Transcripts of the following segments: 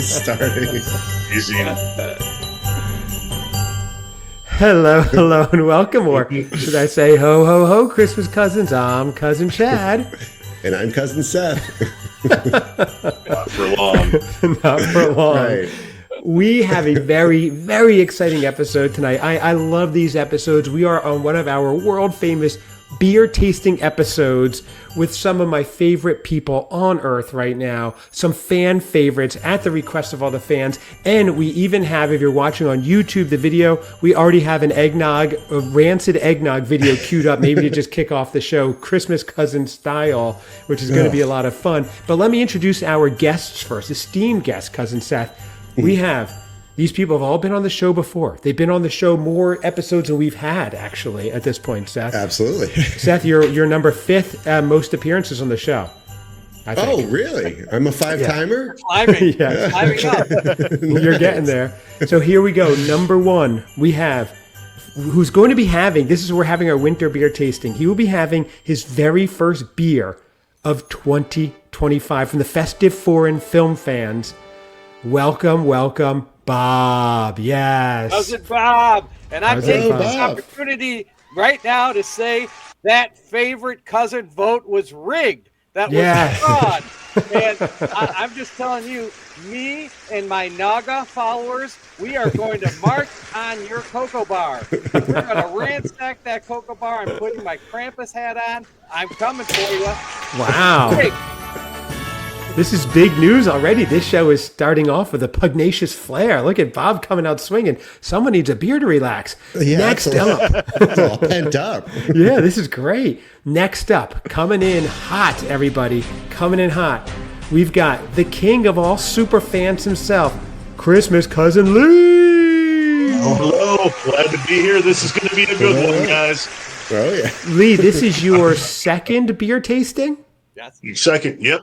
Starting. Easy. Hello, and welcome, or should I say ho, ho, ho, Christmas cousins. I'm Cousin Chad. And I'm Cousin Seth. Not for long. Not for long. Right. We have a very, very exciting episode tonight. I love these episodes. We are on one of our world famous beer tasting episodes with some of my favorite people on earth right now, some fan favorites at the request of all the fans. And we even have, if you're watching on YouTube, the video, we already have a rancid eggnog video queued up, maybe to just kick off the show, Christmas cousin style, which is going to be a lot of fun. But let me introduce our guests first, esteemed guest, Cousin Seth. We have, these people have all been on the show before. They've been on the show more episodes than we've had, actually, at this point, Seth. Absolutely. Seth, you're number 5th most appearances on the show, I think. Oh, really? I'm a 5-timer? Climbing. Yeah. Climbing up. You're getting there. So here we go. Number 1, we have, who's going to be having, this is where we're having our winter beer tasting. He will be having his very first beer of 2025 from the festive foreign film fans. Welcome, Bob. Yes. Cousin Bob. And I'm Cousin taking Bob. this opportunity right now to say that favorite cousin vote was rigged. That was fraud. And I'm just telling you, me and my Naga followers, we are going to march on your cocoa bar. We're going to ransack that cocoa bar. I'm putting my Krampus hat on. I'm coming for you. Wow. Rigged. This is big news already. This show is starting off with a pugnacious flair. Look at Bob coming out swinging. Someone needs a beer to relax. Yeah, Next up. It's all pent up. Yeah, this is great. Next up, coming in hot, everybody. Coming in hot. We've got the king of all Superfans himself, Christmas cousin Lee. Hello. Glad to be here. This is going to be a good one, guys. Oh, yeah. Lee, this is your second beer tasting? Yes. Second. Yep.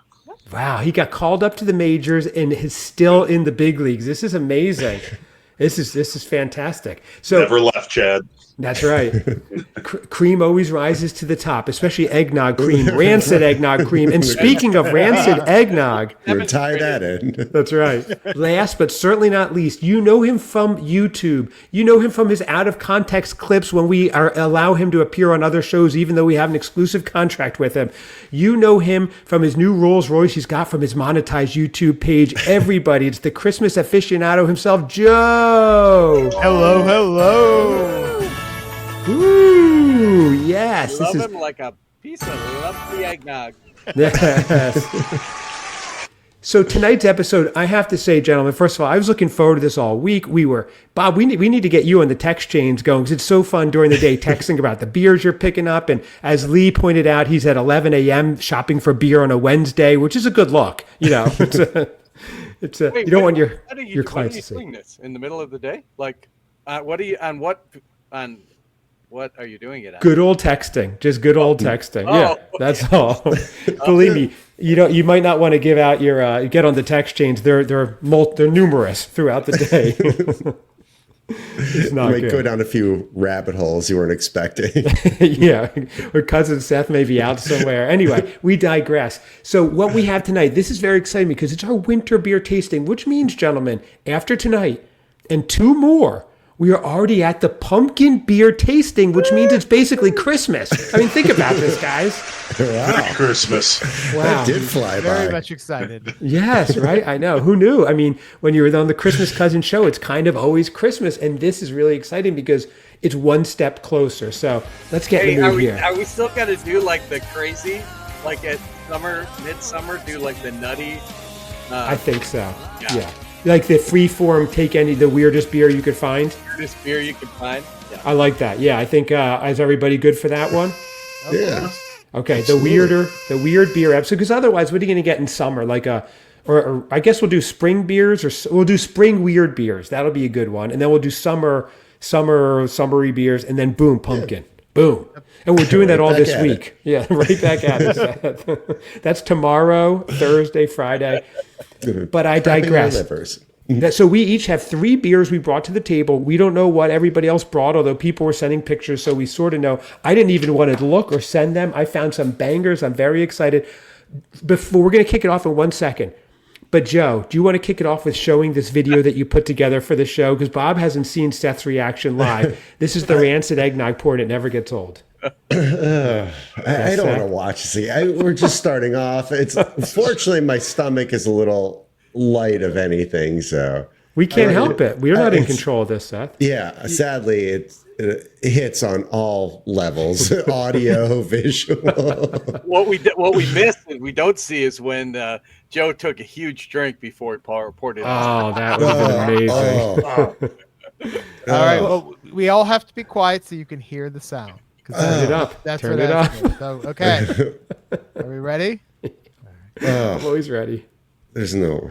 Wow, he got called up to the majors and is still in the big leagues. This is amazing. This is fantastic. So Never left, Chad. that's right. Cream always rises to the top, especially eggnog cream, rancid eggnog cream. And speaking of rancid eggnog, We're tie that in. that's right. Last but certainly not least, you know him from YouTube. You know him from his out-of-context clips when we allow him to appear on other shows, even though we have an exclusive contract with him. You know him from his new Rolls Royce he's got from his monetized YouTube page. Everybody, it's the Christmas aficionado himself, Joe. Hello. Ooh, yes. Love him like a piece of lovely eggnog. Yes. So tonight's episode, I have to say, gentlemen, first of all, I was looking forward to this all week. Bob, we need to get you on the text chains going because it's so fun during the day texting about the beers you're picking up. And as Lee pointed out, he's at 11 a.m. shopping for beer on a Wednesday, which is a good look. You know, Wait, you don't want your What clients are you to see. doing this in the middle of the day? Like, what are you doing it on? Good old texting, just good old texting. Yeah, okay. that's all. Believe me, you might not want to give out your get on the text chains. They're numerous throughout the day. It's not You might good. go down a few rabbit holes you weren't expecting. Yeah, or cousin Seth may be out somewhere. Anyway, we digress. So what we have tonight, this is very exciting because it's our winter beer tasting, which means, gentlemen, after tonight and 2 more, we are already at the pumpkin beer tasting, which means it's basically Christmas. I mean, think about this, guys. Merry Christmas. Wow. That did fly Very by. much excited. Yes, right? I know. Who knew? I mean, when you're on the Christmas Cousin show, it's kind of always Christmas. And this is really exciting because it's one step closer. So let's get in the mood here. Are we still gonna do like the crazy, like at midsummer, do like the nutty? I think so. Yeah. Like the free form, take the weirdest beer you could find. This beer you can find. Yeah. I like that. Yeah, I think, is everybody good for that one? Yeah. Okay, Absolutely. the weird beer episode, because otherwise, what are you going to get in summer? Like or I guess we'll do spring beers, or we'll do spring weird beers. That'll be a good one. And then we'll do summery beers, and then boom, pumpkin. Boom. And we're doing that all Right back this at week. Yeah, right back at it. That's tomorrow, Thursday, Friday. But I digress. Livers. So we each have 3 beers we brought to the table. We don't know what everybody else brought, although people were sending pictures, so we sort of know. I didn't even want to look or send them. I found some bangers. I'm very excited. Before we're going to kick it off in 1 second. But Joe, do you want to kick it off with showing this video that you put together for the show? Because Bob hasn't seen Seth's reaction live. This is the rancid eggnog pour, and it never gets old. I don't want to watch this. We're just starting off. Fortunately, my stomach is a little light of anything, so we can't help it. We're not in control of this, Seth. Yeah, sadly, it hits on all levels: audio, visual. What we missed and we don't see is when Joe took a huge drink before he poured it out. Oh, that would have been amazing. All right. Well, we all have to be quiet so you can hear the sound. Turn it up. That's Turn what it up. So, okay. Are we ready? I'm always ready. There's no.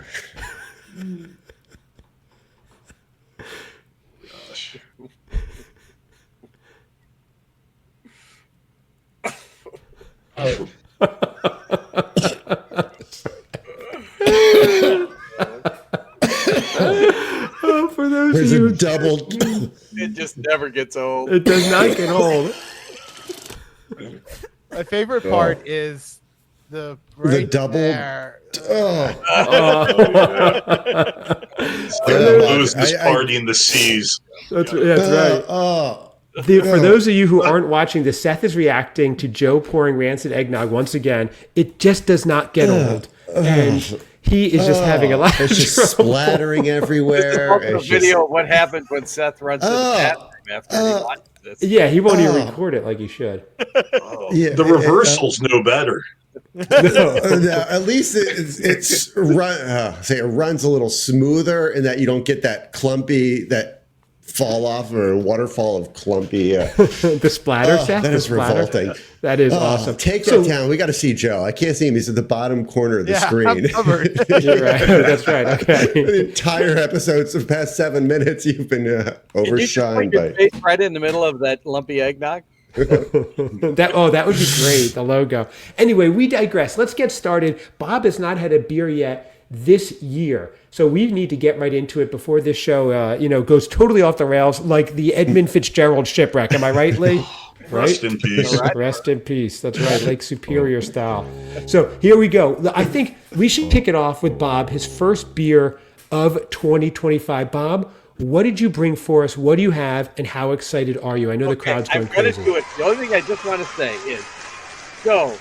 For those There's of you, a double. It just never gets old. it does not get old. My favorite part is the double- there. Moses party in the seas. That's right. For those of you who aren't watching this, Seth is reacting to Joe pouring rancid eggnog once again. It just does not get old. And he is just having a lot of It's just trouble. splattering everywhere. Also a video of what happens when Seth runs to the bathroom after he watches this. Yeah, he won't even record it like he should. Yeah, The reversals know better. no, at least it runs a little smoother, and that you don't get that clumpy fall off or waterfall of clumpy. The splatter, Seth? That the is splatter? revolting. That is awesome. Take that down. We got to see Joe. I can't see him. He's at the bottom corner of the screen. I'm covered. You're right. That's right. Okay. The entire episodes of the past 7 minutes, you've been overshined Did you by. put your face right in the middle of that lumpy eggnog? That would be great, the logo. Anyway, we digress. Let's get started. Bob has not had a beer yet this year, so we need to get right into it before this show goes totally off the rails like the Edmund Fitzgerald shipwreck. Am I right, Lee? Rest in peace. Rest in peace. That's right, Lake Superior style. So here we go. I think we should kick it off with Bob, his first beer of 2025. Bob, what did you bring for us? What do you have, and how excited are you? I know the crowd's going crazy. I'm going to do it. The only thing I just want to say is, so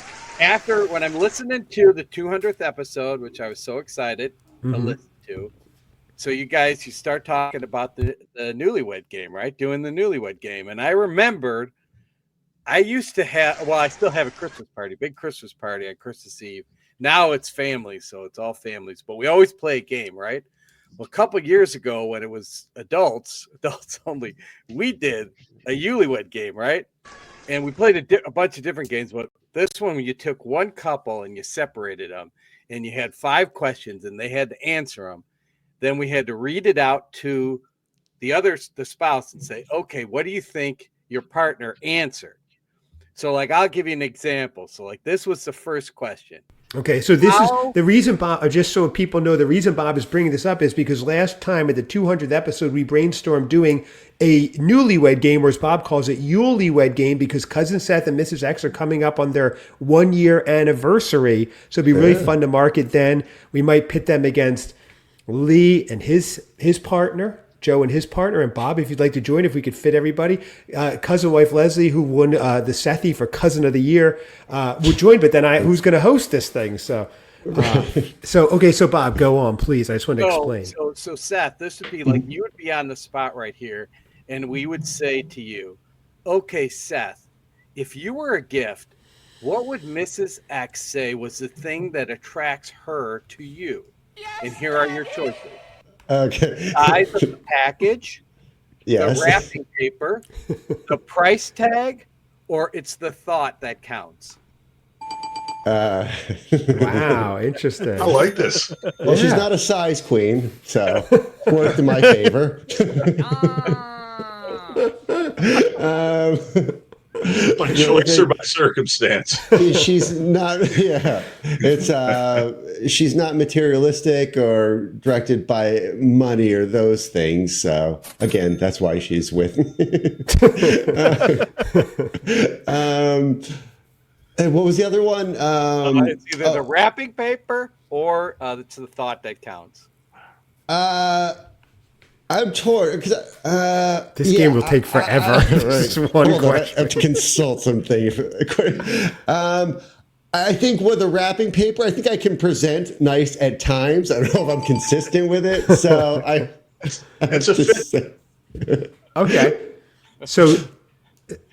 when I'm listening to the 200th episode, which I was so excited to listen to, so you start talking about the newlywed game, right? Doing the newlywed game. And I remembered I used to have, I still have a Christmas party, big Christmas party on Christmas Eve. Now it's family, so it's all families, but we always play a game, right? Well, a couple of years ago when it was adults only, we did a newlywed game, right? And we played a bunch of different games, but this one, you took one couple and you separated them, and you had 5 questions, and they had to answer them. Then we had to read it out to the spouse, and say, okay, what do you think your partner answered? So, I'll give you an example. So, this was the first question. Okay, so this is the reason, Bob, just so people know, the reason Bob is bringing this up is because last time at the 200th episode, we brainstormed doing a newlywed game, or as Bob calls it, Yulewed game, because Cousin Seth and Mrs. X are coming up on their 1-year anniversary. So it'd be really fun to mark it then. We might pit them against Lee and his partner, Joe and his partner, and Bob, if you'd like to join, if we could fit everybody. Cousin wife Leslie, who won the Sethi for Cousin of the Year, would join, but then who's going to host this thing? So Bob, go on, please. I just want to explain. So Seth, this would be you would be on the spot right here, and we would say to you, okay, Seth, if you were a gift, what would Mrs. X say was the thing that attracts her to you? Yes, and here are your choices. Okay. Size of the package, yes. The wrapping paper, the price tag, or it's the thought that counts. Wow, interesting. I like this. Well, she's not a size queen, so worked in my favor. By choice or by circumstance? She's not. Yeah, she's not materialistic or directed by money or those things. So again, that's why she's with me. And what was the other one? It's either the wrapping paper or it's the thought that counts. I'm torn because This game will take forever. Just one Hold on, I question. have to consult something. I think with the wrapping paper, I think I can present nice at times. I don't know if I'm consistent with it, so I. It's a fit. Okay.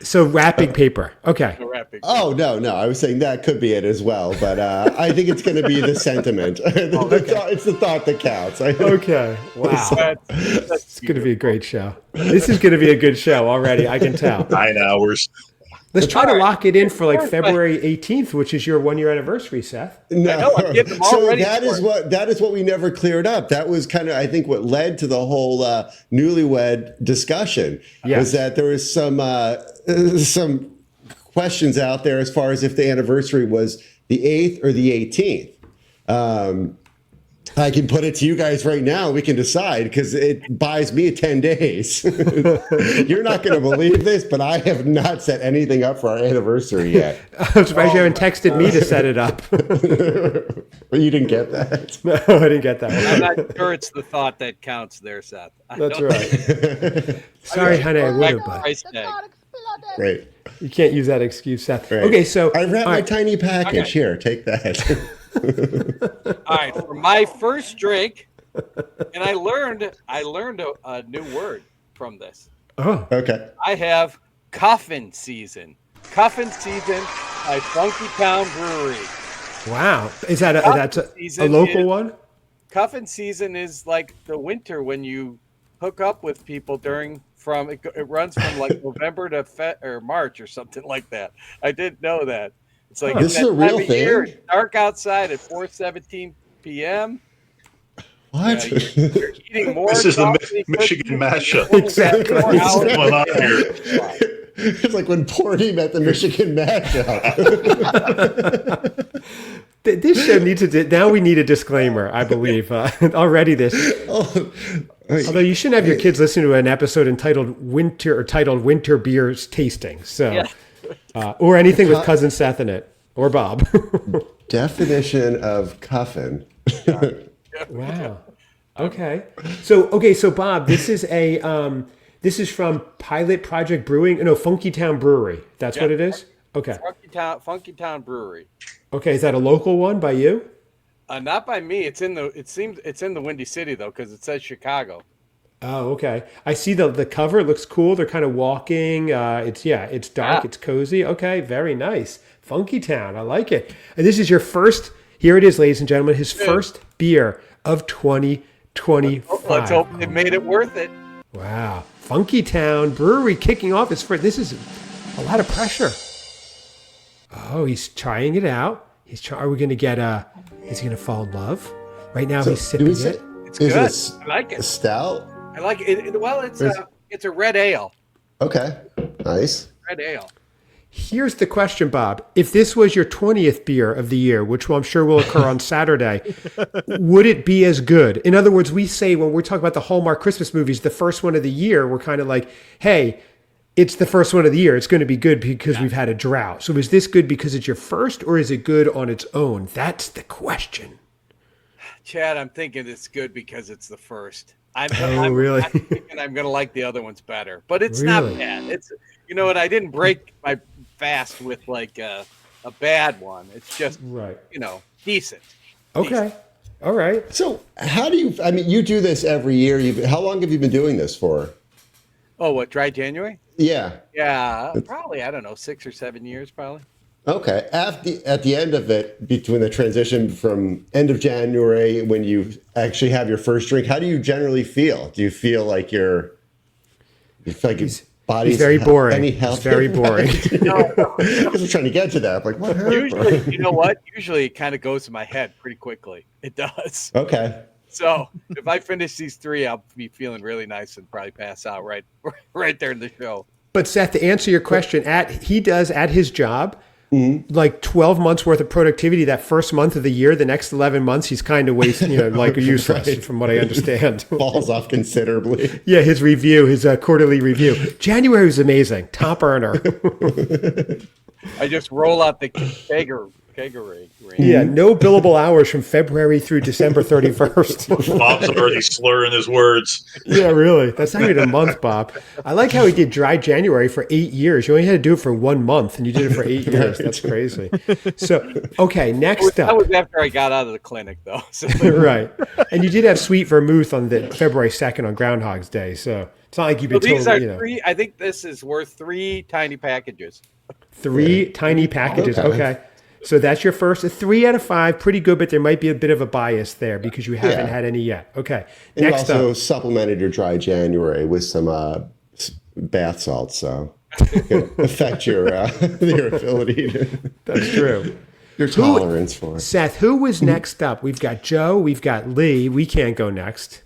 So wrapping paper. Okay. The wrapping. Oh no, I was saying that could be it as well, but I think it's going to be the sentiment. It's the thought that counts. Okay. Wow. That's It's going to be a great show. This is going to be a good show already. I can tell. 9 hours. Let's try to lock it in for like February 18th, which is your 1-year anniversary, Seth. No, I know, I'm getting them all so ready that for is what we never cleared up. That was kind of, I think, what led to the whole newlywed discussion. Yes. Was that there was some questions out there as far as if the anniversary was the 8th or the 18th. I can put it to you guys right now. We can decide because it buys me 10 days. You're not going to believe this, but I have not set anything up for our anniversary yet. I'm surprised you haven't texted me to set it up. But you didn't get that. No, I didn't get that one. I'm not sure it's the thought that counts there, Seth. That's right. Sorry, honey, I would have, but Price tag. Great. you can't use that excuse, Seth. Right. Okay, so I wrapped all my right. tiny package. Okay. Here, take that. All right, for my first drink, and I learned a new word from this. Oh, Okay. I have Coffin Season. Coffin Season by Funky Town Brewery. wow. Is that that's a Season local is- one? Coffin Season is like the winter when you hook up with people it runs from like November to or March or something like that. I didn't know that. It's like This that is a real time of year, thing? it's dark outside at 4:17 p.m. What? You're eating more. This is the coffee, Michigan mashup. Exactly. more What's hours. going on here? It's like when Porty met the Michigan mashup. This show needs now we need a disclaimer, I believe. Already this. Although you shouldn't have your kids listen to an episode entitled Winter Beers Tasting. So, Yeah. or anything with Cousin Seth in it or Bob. Definition of cuffin. Wow. Okay. So Bob, this is from Pilot Project Brewing. No, Funky Town Brewery. That's what it is? Okay. Funky Town Brewery. Okay, is that a local one by you? Not by me. It's in the Windy City though, because it says Chicago. Oh, okay. I see the cover. It looks cool. They're kind of walking. It's dark. Yeah. It's cozy. Okay, very nice. Funky Town. I like it. And this is your first. Here it is, ladies and gentlemen. His first beer of 2025. Let's hope it made it worth it. Wow. Funky Town Brewery kicking off his first. This is a lot of pressure. Oh, he's trying it out. Are we going to get is he going to fall in love? Right now he's sipping it. It's Is good. it I like a it. stout? I like it. Well, it's a red ale. Okay. Nice. Red ale. Here's the question, Bob. If this was your 20th beer of the year, which I'm sure will occur on Saturday, would it be as good? In other words, we say when we're talking about the Hallmark Christmas movies, the first one of the year, we're kind of like, hey, it's the first one of the year. It's going to be good because we've had a drought. So is this good because it's your first or is it good on its own? That's the question. Chad, I'm thinking it's good because it's the first. Really? I'm thinking I'm going to like the other ones better, but it's Really? not bad. It's, you know what? I didn't break my fast with like a bad one. It's just, Right. decent. Okay. All right. So how do you, you do this every year. How long have you been doing this for? Oh, what, dry January? Yeah. Yeah, probably, I don't know, 6 or 7 years probably. Okay. At the end of it, between the transition from end of January when you actually have your first drink, how do you generally feel? Do you feel like you feel like your body's He's very boring. any He's health? very boring. Because I'm trying to get to that. I'm like, what happened? Usually, you know what? Usually it kind of goes to my head pretty quickly. It does. Okay. So if I finish these 3, I'll be feeling really nice and probably pass out right there in the show. But Seth, to answer your question, he does at his job, like 12 months worth of productivity that first month of the year. The next 11 months, he's kind of wasting, like useless, Right. from what I understand. Falls off considerably. Yeah, his quarterly review. January was amazing. Top earner. I just roll out the kegger ring. Yeah, no billable hours from February through December 31st. Bob's already slurring his words. Yeah, really. That's not even a month, Bob. I like how he did dry January for 8 years. You only had to do it for 1 month, and you did it for 8 years. That's crazy. So, okay, next That up. was after I got out of the clinic, though. So, Right. And you did have sweet vermouth on the February 2nd on Groundhog's Day. So it's not like you've been these totally, are three. I think this is worth 3 tiny packages. 3 tiny packages. Okay. So that's your first 3 out of 5, pretty good, but there might be a bit of a bias there because you haven't had any yet. Okay. And Next you also up. supplemented your dry January with some bath salts, so it can affect your ability to That's true. your tolerance for it. Seth, who was next up? We've got Joe, we've got Lee. We can't go next.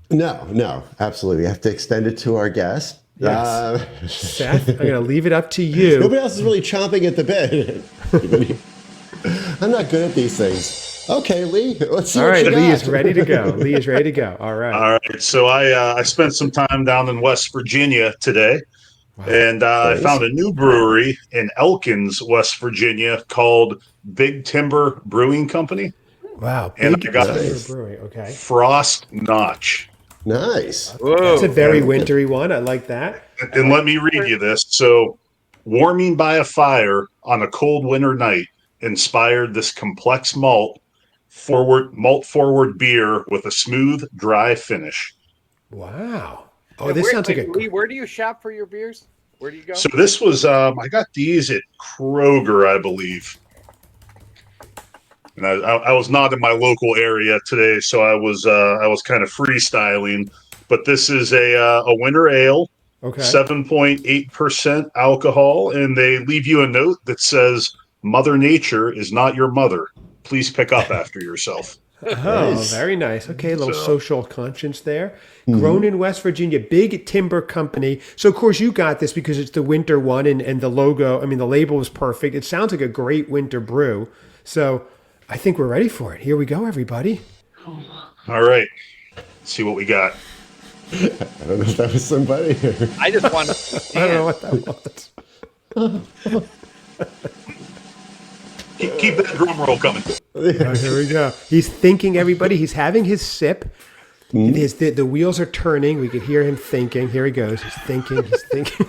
No, absolutely. We have to extend it to our guest. Yes. Seth, I'm going to leave it up to you. Nobody else is really chomping at the bit. I'm not good at these things. Okay, Lee, let's see All what right, you Lee got. is ready to go. Lee is ready to go. All right. All right. So I spent some time down in West Virginia today, and I found a new brewery in Elkins, West Virginia, called Big Timber Brewing Company. Wow. And Big I got Timber Brewing. Okay. Frost Notch. Nice. Whoa. It's a very wintry one. I like that. And let me read you this. So, warming by a fire on a cold winter night inspired this complex malt forward beer with a smooth, dry finish. Wow. Oh, And this sounds like a. Lee, where do you shop for your beers? Where do you go? So this was I got these at Kroger, I believe. And I was not in my local area today, so I was kind of freestyling. But this is a winter ale, Okay. 7.8% alcohol, and they leave you a note that says, "Mother Nature is not your mother. Please pick up after yourself." Oh, Nice. very nice. Okay, a little social conscience there. Grown in West Virginia, Big Timber Company. So, of course, you got this because it's the winter one, and the logo, I mean, the label is perfect. It sounds like a great winter brew. So, I think we're ready for it. Here we go, everybody. All right, let's see what we got. I don't know if that was somebody. I just want to. I don't know what that was. Keep that drum roll coming. Oh, here we go. He's thinking, everybody. He's having his sip. The wheels are turning. We could hear him thinking. Here he goes. He's thinking. He's thinking.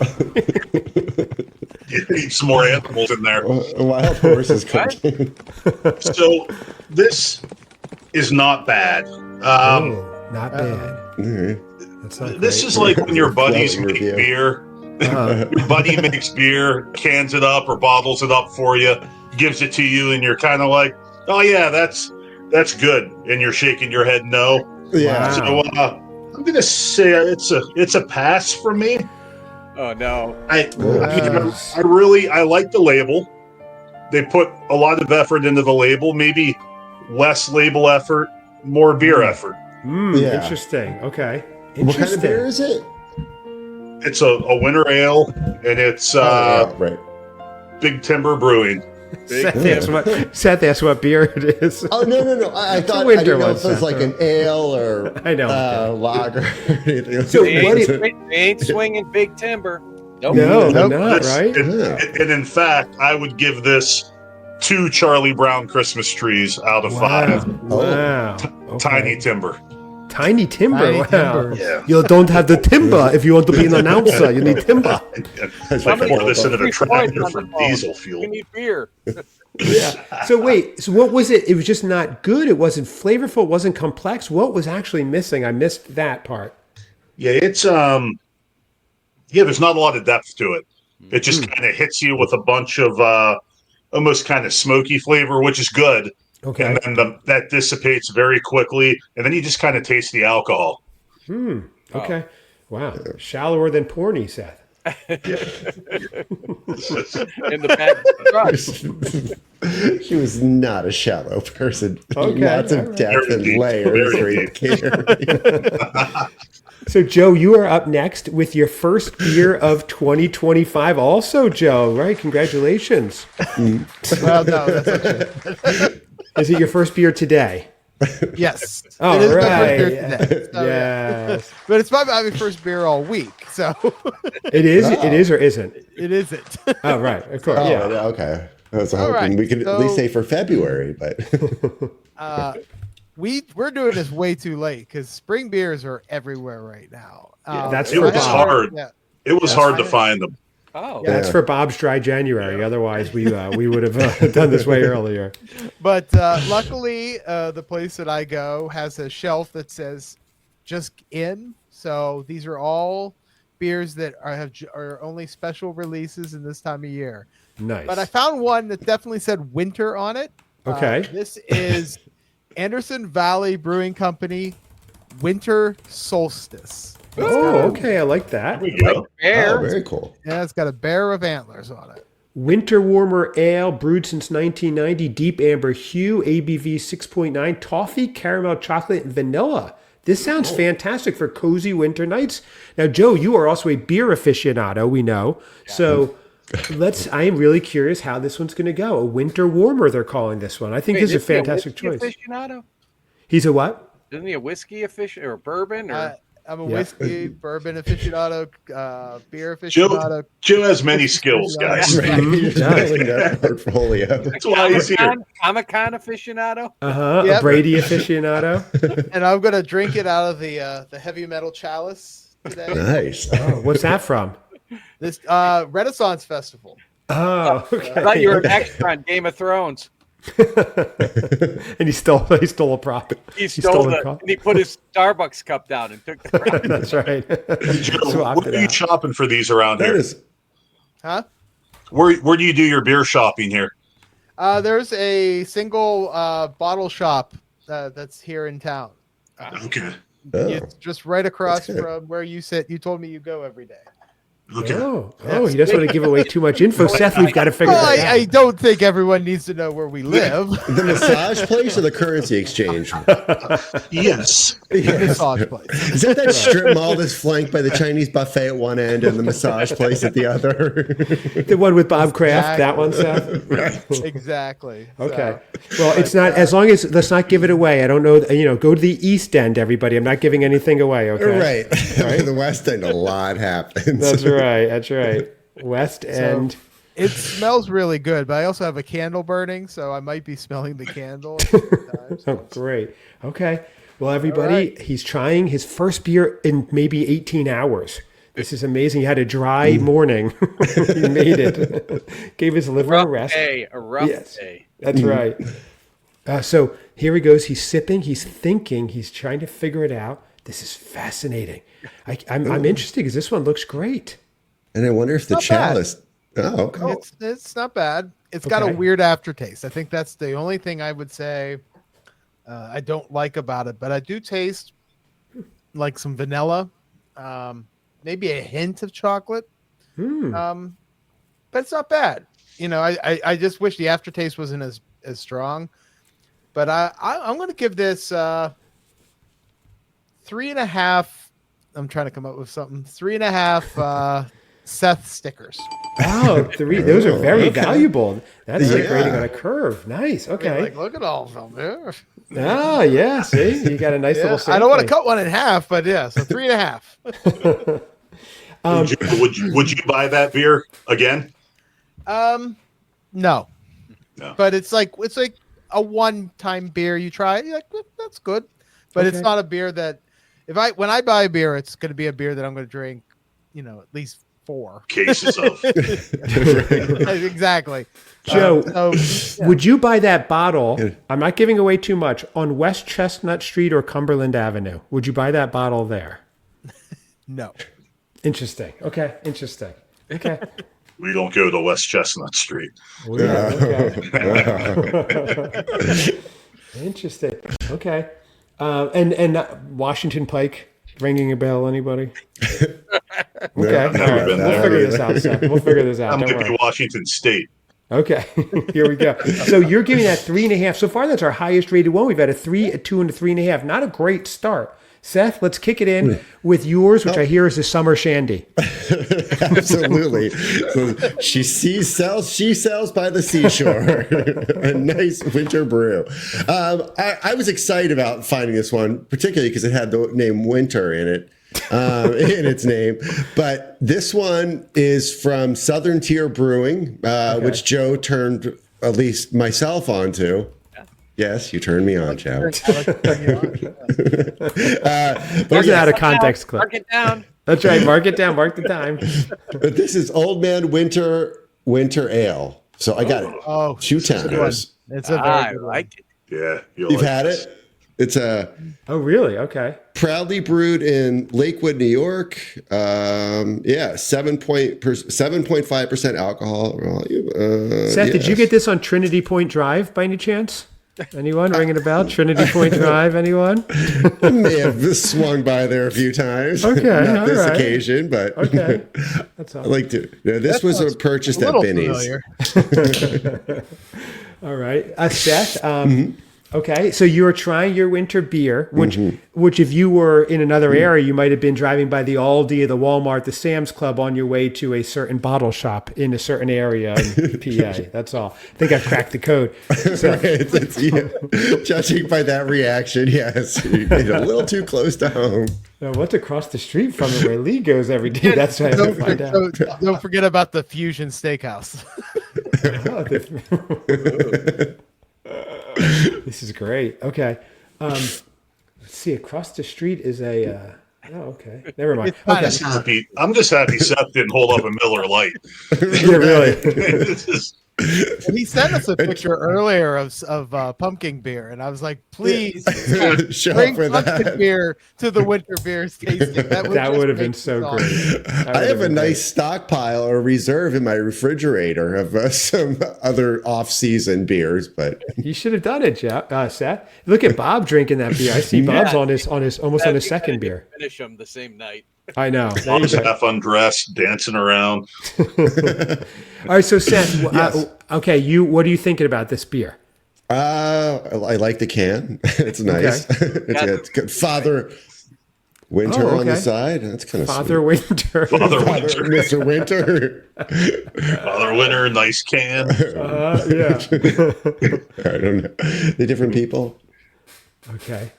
You need some more animals in there. A wild horse is cooking. So this is not bad. Oh, not bad. That's not This great. is like when your buddies Glowing make review. beer. Your buddy makes beer, cans it up or bottles it up for you, gives it to you, and you're kind of like, "Oh yeah, that's good," and you're shaking your head no. Yeah. Wow. So I'm gonna say it's a pass for me. Oh no! I like the label. They put a lot of effort into the label. Maybe less label effort, more beer effort. Yeah. Interesting. Okay. What kind of beer is it? It's a winter ale, and it's Right. Big Timber Brewing. Seth asked what beer it is. Oh no! I It's a thought I winter didn't know one, if it was Seth. like an ale or I know. lager or anything. So They what ain't, is- they ain't swinging Big Timber. Nope. No, they're Nope. not, This- right? and in fact, I would give this 2 Charlie Brown Christmas trees out of 5. Wow. Okay. Tiny Timber. Tiny timber. Tiny Wow. timber. Yeah. You don't have the timber if you want to be an announcer. You need timber. I Somebody pour this into the three points tractor on for the phone. diesel We fuel. need beer. Yeah. So wait. So what was it? It was just not good. It wasn't flavorful. It wasn't complex. What was actually missing? I missed that part. Yeah, it's there's not a lot of depth to it. It just kind of hits you with a bunch of almost kind of smoky flavor, which is good. Okay. And then that dissipates very quickly, and then you just kind of taste the alcohol. Okay. Wow. Shallower than porny, Seth. In the back of the truck. She was not a shallow person. Okay, Lots all of right. depth Very and deep, layers very right there. So, Joe, you are up next with your first beer of 2025. Also, Joe, right? Congratulations. Well, no, that's not true. Is it your first beer today? Yes. All It is my first right. beer today. So, Yes. But it's my first beer all week, so It is or isn't? it isn't. Oh, right. Of course. Oh, Yeah. okay. I was All hoping right, we could at so- least say for February, but We're doing this way too late because spring beers are everywhere right now. that's It for was Bob. hard. Yeah. It was hard to find them. Oh, Yeah. That's for Bob's Dry January. Otherwise, we would have done this way earlier. But luckily, the place that I go has a shelf that says "just in." So these are all beers that are only special releases in this time of year. Nice. But I found one that definitely said winter on it. Okay. This is Anderson Valley Brewing Company Winter Solstice. Oh, okay. I like that. There we go. bear. oh, very cool. Yeah, it's got a bear of antlers on it. Winter Warmer Ale, brewed since 1990, deep amber hue, ABV 6.9, toffee, caramel, chocolate, and vanilla. This sounds fantastic for cozy winter nights. Now, Joe, you are also a beer aficionado, we know. So I am really curious how this one's going to go. A winter warmer, they're calling this one. I think this is a Isn't he fantastic whiskey choice. Aficionado? He's a what? Isn't he a whiskey aficionado or bourbon? Or I'm a Yeah. whiskey, bourbon aficionado, beer Joe, aficionado. Joe has many skills, guys. Right. You're building that portfolio. That's why he's here. Comic-Con aficionado? Uh-huh. Yep. A Brady aficionado. And I'm gonna drink it out of the heavy metal chalice today. Nice. Oh, what's that from? This Renaissance Festival. Oh, I okay. thought you were an extra on Game of Thrones. And he stole a prop. He stole the the, cup. and he put his Starbucks cup down and took the crown. That's right. Joe, Swapped where it are you out. shopping for these around That here? is Huh? Where do you do your beer shopping here? There's a single bottle shop that's here in town. Okay. It's just right across from where you sit. You told me you go every day. Okay. Oh, he doesn't want to give away too much info. Seth, we've got to figure Well, that out. I don't think everyone needs to know where we live. the massage place or the currency exchange? Yes. Massage place. Is that strip mall that's flanked by the Chinese buffet at one end and the massage place at the other? The one with Bob Kraft, that one, Seth? Exactly. Okay. Well, it's not, as long as, let's not give it away. I don't know, go to the East End, everybody. I'm not giving anything away, okay? Right. In the West End, a lot happens. That's right. West End. It smells really good, but I also have a candle burning, so I might be smelling the candle at the same time. Oh, great. Okay. Well, everybody, right. he's trying his first beer in maybe 18 hours. This is amazing. He had a dry morning. He made it. Gave his liver a rest. A rough Yes. day. That's right. So here he goes. He's sipping. He's thinking. He's trying to figure it out. This is fascinating. I'm interested because this one looks great. And I wonder if the Not bad. chalice. Oh, okay. It's not bad. It's got a Okay. weird aftertaste. I think that's the only thing I would say I don't like about it. But I do taste like some vanilla, maybe a hint of chocolate. But it's not bad. I just wish the aftertaste wasn't as strong. But I'm going to give this 3.5. I'm trying to come up with something. 3.5 Seth stickers. Wow, those are very valuable. That's like Yeah. rating on a curve. Nice. I mean, Okay. like, look at all of them there. Ah, yeah. See, you got a nice little. I don't want to sampling. cut one in half, but yeah, so 3.5. Would you buy that beer again? No, No. but it's like a one-time beer you try. You're like, that's good, but it's Okay. not a beer that when I buy a beer, it's going to be a beer that I'm going to drink, at least 4. Cases of. Exactly. Joe, So, would you buy that bottle? I'm not giving away too much on West Chestnut Street or Cumberland Avenue. Would you buy that bottle there? no. Interesting. Okay. Interesting. Okay. We don't go to West Chestnut Street. Okay. Interesting. Okay. And Washington Pike ringing a bell? Anybody? Okay. All right. been We'll there. figure this out, Seth. We'll figure this out. I'm Don't going to worry. be Washington State. Okay. Here we go. So you're giving that 3.5. So far, that's our highest rated one. We've had a 3, a 2, and a 3.5. Not a great start. Seth, let's kick it in with yours, which I hear is a summer shandy. Absolutely. So she sells by the seashore. A nice winter brew. I was excited about finding this one, particularly because it had the name Winter in it. In its name, but this one is from Southern Tier Brewing, which Joe turned at least myself onto. Yes, you turned me on, Joe. There's an out of context clip. Mark it down. That's right. Mark it down. Mark the time. But this is Old Man Winter Ale. So I got it. Oh, 2 tanners. it's a I very good one. like it. Yeah, You've had it? It's a Oh, really? Okay. proudly brewed in Lakewood, New York. 7.5% alcohol. Seth, did you get this on Trinity Point Drive by any chance? Anyone ringing a bell? Trinity Point Drive, anyone? I may have swung by there a few times. Okay, Not all this right. occasion, but Okay. That's all. I like to. Yeah, this was sounds purchased a at little Binny's. familiar. All right. Seth, okay, so you were trying your winter beer, which if you were in another area, you might have been driving by the Aldi, the Walmart, the Sam's Club on your way to a certain bottle shop in a certain area in PA. That's all. I think I've cracked the code. So, Judging by that reaction, yes, you're a little too close to home. what's across the street from it where Lee goes every day? That's what I have to find out. Don't forget about the Fusion Steakhouse. This is great. Okay. Let's see. Across the street is a. Okay. Never mind. Okay. I'm just happy Seth didn't hold up a Miller Lite. Yeah, really. It's just- He sent us a picture earlier of pumpkin beer, and I was like, please Show up bring for pumpkin that. beer to the winter beers tasting. That just would have been make so it great. That I would have a been nice stockpile or reserve in my refrigerator of some other off-season beers, but great. You should have done it, Seth. Look at Bob drinking that beer. I see Bob's on his almost on his second beer. Finish them the same night. I know. There I'm you just go. half undressed, dancing around. All right, so Seth, Yes. okay, what are you thinking about this beer? I like the can. It's nice. It's good. Father Winter on the okay. side. That's kind of Father Winter. Father Winter. Mr. Winter. Father Winter, nice can. Yeah. I don't know. The different people. Okay.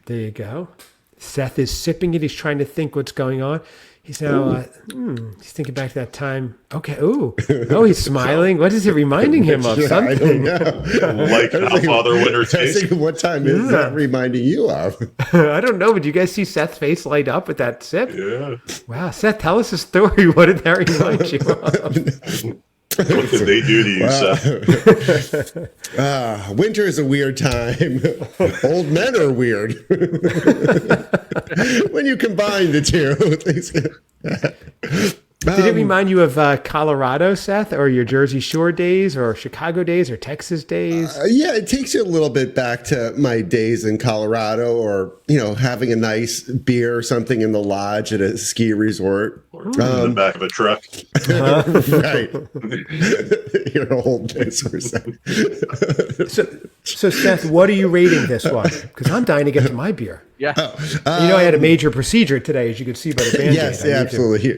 There you go. Seth is sipping it. He's trying to think what's going on. He's now, he's thinking back to that time. Okay. Ooh. Oh, he's smiling. What is it reminding him of? I don't Something. know. Like how Father Winter I was tastes. thinking, what time is that reminding you of? I don't know, but you guys see Seth's face light up with that sip? Yeah. Wow. Seth, tell us a story. What did that remind you of? What did they do to you, Seth? Winter is a weird time. Old men are weird. When you combine the two. Did it remind you of Colorado, Seth, or your Jersey Shore days, or Chicago days, or Texas days? Yeah, it takes you a little bit back to my days in Colorado, or having a nice beer or something in the lodge at a ski resort. In the back of a truck. Right. You're old days or something. So Seth, what are you rating this one? Because I'm dying to get to my beer. Yeah. I had a major procedure today, as you could see by the Band-Aid. Yes, yeah, absolutely.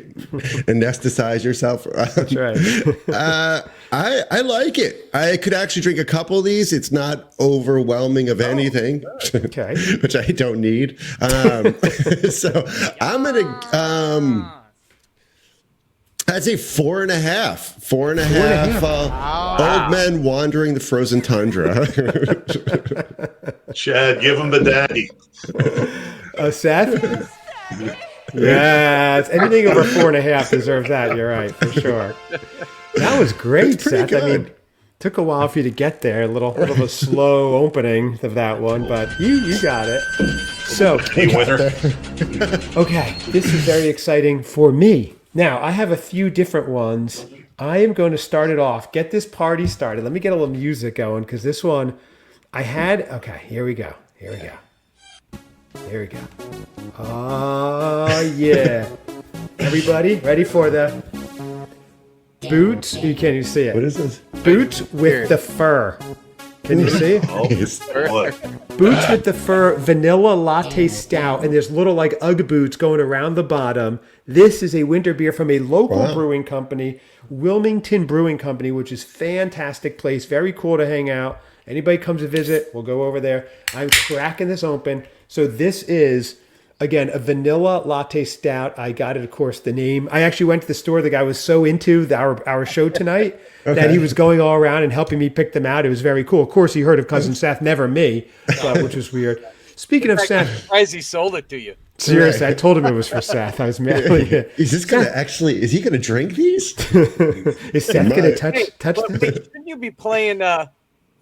Anesthetize yourself. That's right. I like it. I could actually drink a couple of these. It's not overwhelming of anything, Okay. which I don't need. So I'm gonna. I'd say 4.5. 4.5. Old men wandering the frozen tundra. Chad, give him the daddy. Seth? Yes. Anything over 4.5 deserves that. You're right, for sure. That was great, Seth. good. I mean, took a while for you to get there. A little of a slow opening of that one, but you got it. So, Hey, winner. okay, this is very exciting for me. Now, I have a few different ones. I am going to start it off. Get this party started. Let me get a little music going, because this one I had. Okay, here we go. Here we go. Here we go. Oh, yeah. Everybody, ready for the boots? You can't even see it. What is this? Boots with the fur. Can you see? Oh, boy. Boots with the Fur Vanilla Latte Stout, and there's little like Ugg boots going around the bottom. This is a winter beer from a local brewing company, Wilmington Brewing Company, which is fantastic place. Very cool to hang out. Anybody comes to visit, we'll go over there. I'm cracking this open. So this is, again, a vanilla latte stout. I got it, of course, the name. I actually went to the store. The guy was so into our show tonight that he was going all around and helping me pick them out. It was very cool. Of course, he heard of Cousin Seth, never me, which was weird. Speaking of Seth. I'm surprised he sold it to you. Seriously, I told him it was for Seth. I was mad. Is this gonna is he gonna drink these? Is Seth gonna touch them? Shouldn't you be playing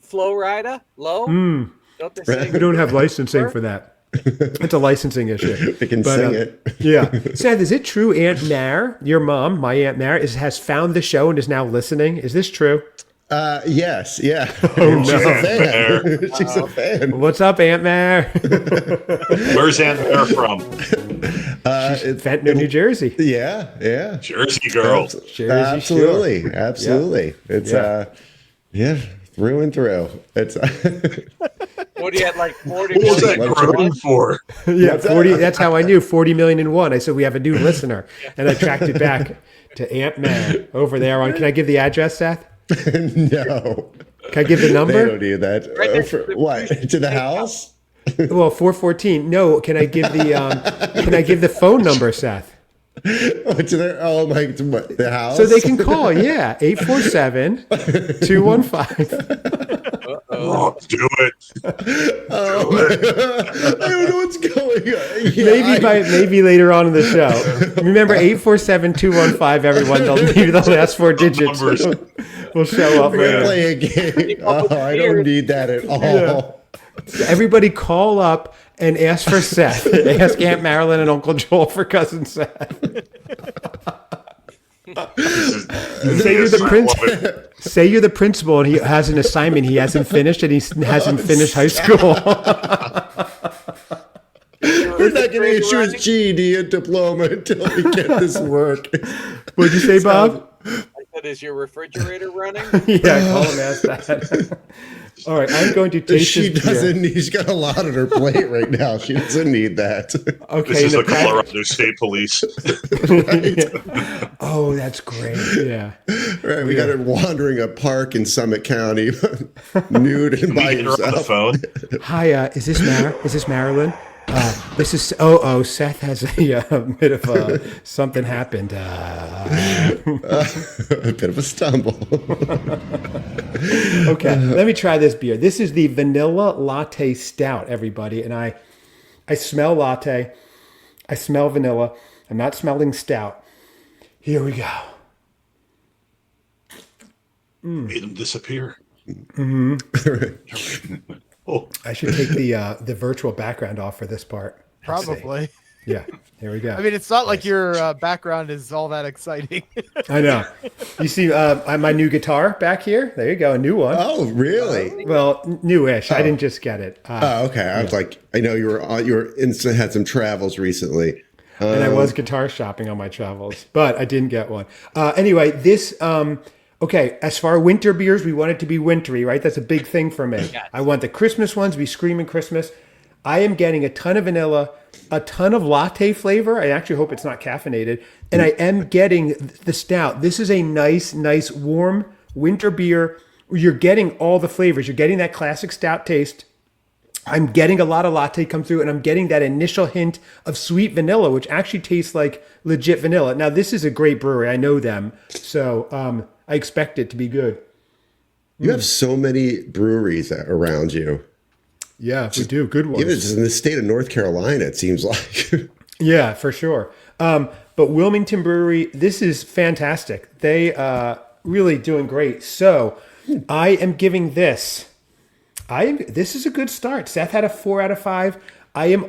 Flow Rida low? Don't they say? We don't have licensing for that. It's a licensing issue. They can sing it. Yeah. Seth, is it true Aunt Mare, your mom, my Aunt Mare, has found the show and is now listening? Is this true? Yes, yeah. Oh, She's no. a fan. She's a fan. What's up, Aunt Mare? Where's Aunt Mare from? Fentanyl, New Jersey. Yeah. Jersey girl. Absolutely. Sure. Absolutely. It's through and through. It's What do you had, like 40 What was that million? groan for? Yeah, 40. That's how I knew 40 million and one. I said we have a new listener, and I tracked it back to Aunt Mare over there. Can I give the address, Seth? no. Can I give the number? They don't do that. Right next For, to the- what? To the house? Well, 414. No, can I give the phone number, Seth? To their the house. So they can call, 847-215. Oh, do it. I don't know what's going on. Maybe later on in the show. Remember 847-215, everyone. Maybe the last four digits Numbers. will show up We're gonna later. play a game. Oh, I don't need that at all. Everybody call up and ask for Seth. Ask Aunt Marilyn and Uncle Joel for Cousin Seth. Say you're the principal and he has an assignment he hasn't finished and he hasn't finished high school. We're not going to issue his GED and diploma until we get this work. What'd you say, Bob? I said, is your refrigerator running? Yeah, call him, ask that. All right, I'm going to taste She this beer. doesn't. She's got a lot on her plate right now. She doesn't need that. Okay, This is the the Colorado State Police. Oh, that's great. Yeah. Right, we got her wandering a park in Summit County, nude and by Get her on the herself. phone. Hi, is this Marilyn? This is Seth has a bit of something happened. A bit of a stumble. Okay, let me try this beer. This is the Vanilla Latte Stout, everybody, and I smell latte. I smell vanilla. I'm not smelling stout. Here we go. Made them disappear. Oh, I should take the virtual background off for this part. Let's see. Probably. Yeah, here we go. I mean, it's not like your background is all that exciting. I know. You see my new guitar back here? There you go, a new one. Oh, really? Well, newish. I didn't just get it. Oh, okay. I was like, I know you had some travels recently. And I was guitar shopping on my travels, but I didn't get one. Anyway, this, okay, as far as winter beers, we want it to be wintry, right? That's a big thing for me. Yes. I want the Christmas ones to be screaming Christmas. I am getting a ton of vanilla, a ton of latte flavor. I actually hope it's not caffeinated. And I am getting the stout. This is a nice, warm winter beer. You're getting all the flavors. You're getting that classic stout taste. I'm getting a lot of latte come through, and I'm getting that initial hint of sweet vanilla, which actually tastes like legit vanilla. Now, this is a great brewery. I know them. So I expect it to be good. You have so many breweries around you. Yeah, we do. Good ones. Even just in the state of North Carolina, it seems like. Yeah, for sure. But Wilmington Brewery, this is fantastic. They really doing great. So I am giving this. This is a good start. Seth had a 4 out of 5. I am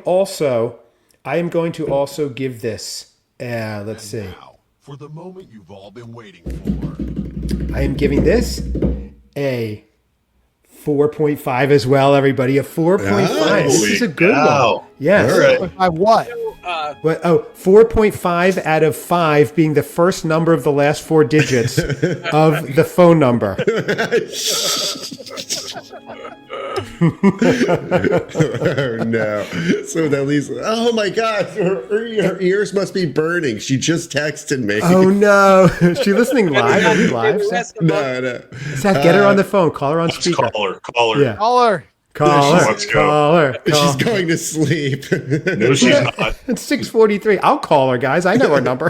going to also give this. Let's see. Now, for the moment you've all been waiting for. I am giving this a 4.5 as well, everybody. A 4.5. This is a good Wow. one. Yes. All right. By what? What, 4.5 out of 5 being the first number of the last 4 digits of the phone number. Oh no! So that leaves. Oh my God! Her ears must be burning. She just texted me. Oh no! Is she listening live? Are we live, Seth? No. Seth, get her on the phone. Call her on Let's speaker. call her. Yeah. Caller. Call her. Let's go. Call her. She's going to sleep. No, she's not. It's 6:43. I'll call her, guys. I know her number.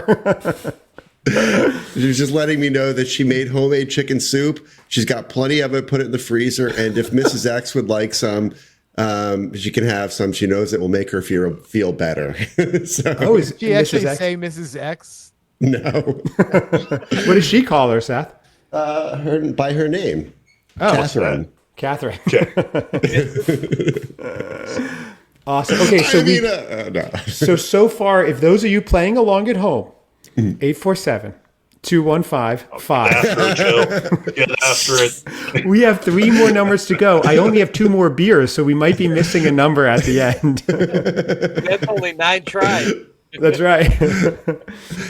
She was just letting me know that she made homemade chicken soup. She's got plenty of it. Put it in the freezer, and if Mrs. X would like some, she can have some. She knows it will make her feel better. So, Is Did she actually Mrs. X? say Mrs. X? no, What does she call her, Seth? by her name, Oh, Catherine. Catherine. Okay. Awesome. Okay, so I mean, no. so far, if those of you playing along at home, 847-215-5. After it, Joe. Get after it. We have 3 more numbers to go. I only have 2 more beers, so we might be missing a number at the end. That's only 9 tries. That's right.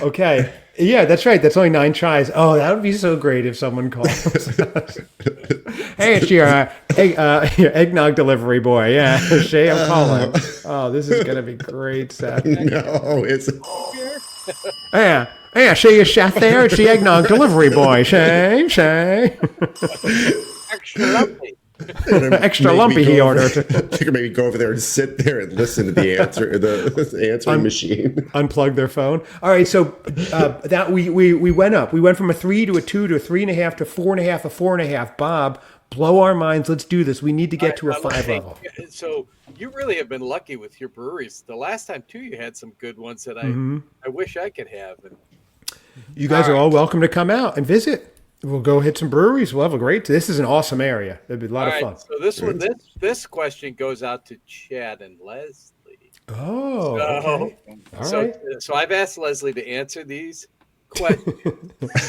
Okay. Yeah, that's right. That's only 9 tries. Oh, that would be so great if someone calls. Hey, it's your eggnog delivery boy. Yeah, Shay, I'm calling. Oh, this is gonna be great, Seth. No, it's Yeah, Shay, your chef there. It's the eggnog delivery boy. Shay. Extra lovely. Extra lumpy, he ordered. They could maybe go over there and sit there and listen to the answering machine. Unplug their phone. All right, so that we went up. We went from a 3 to a 2 to a 3.5 to 4.5, a 4.5. Bob, blow our minds. Let's do this. We need to get to a 5 level. So you really have been lucky with your breweries. The last time too, you had some good ones that I wish I could have. And You guys are all welcome to come out and visit. We'll go hit some breweries. We'll have a great. This is an awesome area. It'd be a lot of fun. So this question goes out to Chad and Leslie. Oh, okay. All right. So I've asked Leslie to answer these questions.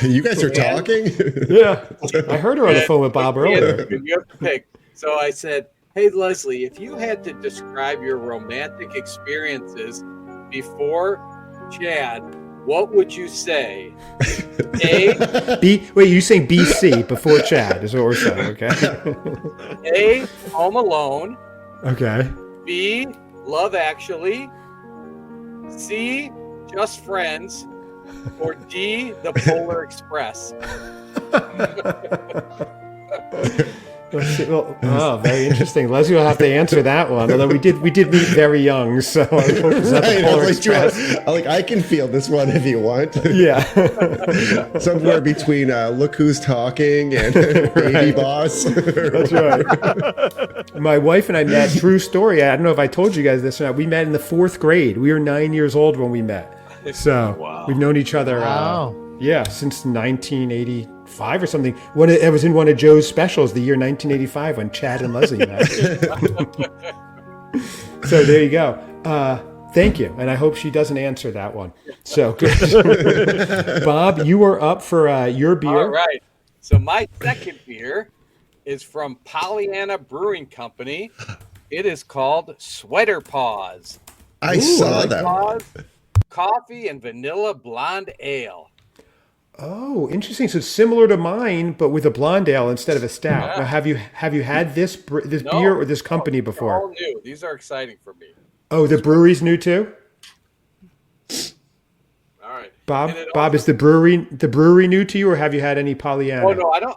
You guys are talking? Yeah, I heard her on the phone with Bob earlier. You have to pick. So I said, "Hey Leslie, if you had to describe your romantic experiences before Chad, what would you say?" Wait, you saying BC before Chad is what we're saying, okay? A, Home Alone. Okay. B, Love Actually. C, Just Friends. Or D, The Polar Express. Let's see. Well, very interesting. Leslie will have to answer that one. Although we did meet very young, so I hope it's not the Right, Polar I was Express. I can feel this one if you want. Yeah. Somewhere between Look Who's Talking and Baby Boss. That's right. My wife and I met, true story. I don't know if I told you guys this or not. We met in the 4th grade. We were 9 years old when we met. So we've known each other, since 1985 or something. It was in one of Joe's specials, the year 1985, when Chad and Leslie met. So there you go. Thank you, and I hope she doesn't answer that one. So, Bob, you are up for your beer. All right. So my second beer is from Pollyanna Brewing Company. It is called Sweater Paws. I saw that. Paws, coffee and vanilla blonde ale. Oh, interesting. So similar to mine, but with a blonde ale instead of a stout. Yeah. Now, have you had this beer or this company before? All new. These are exciting for me. Oh, the brewery's new too. All right, Bob, is the brewery new to you, or have you had any Pollyanna? Oh no, I don't.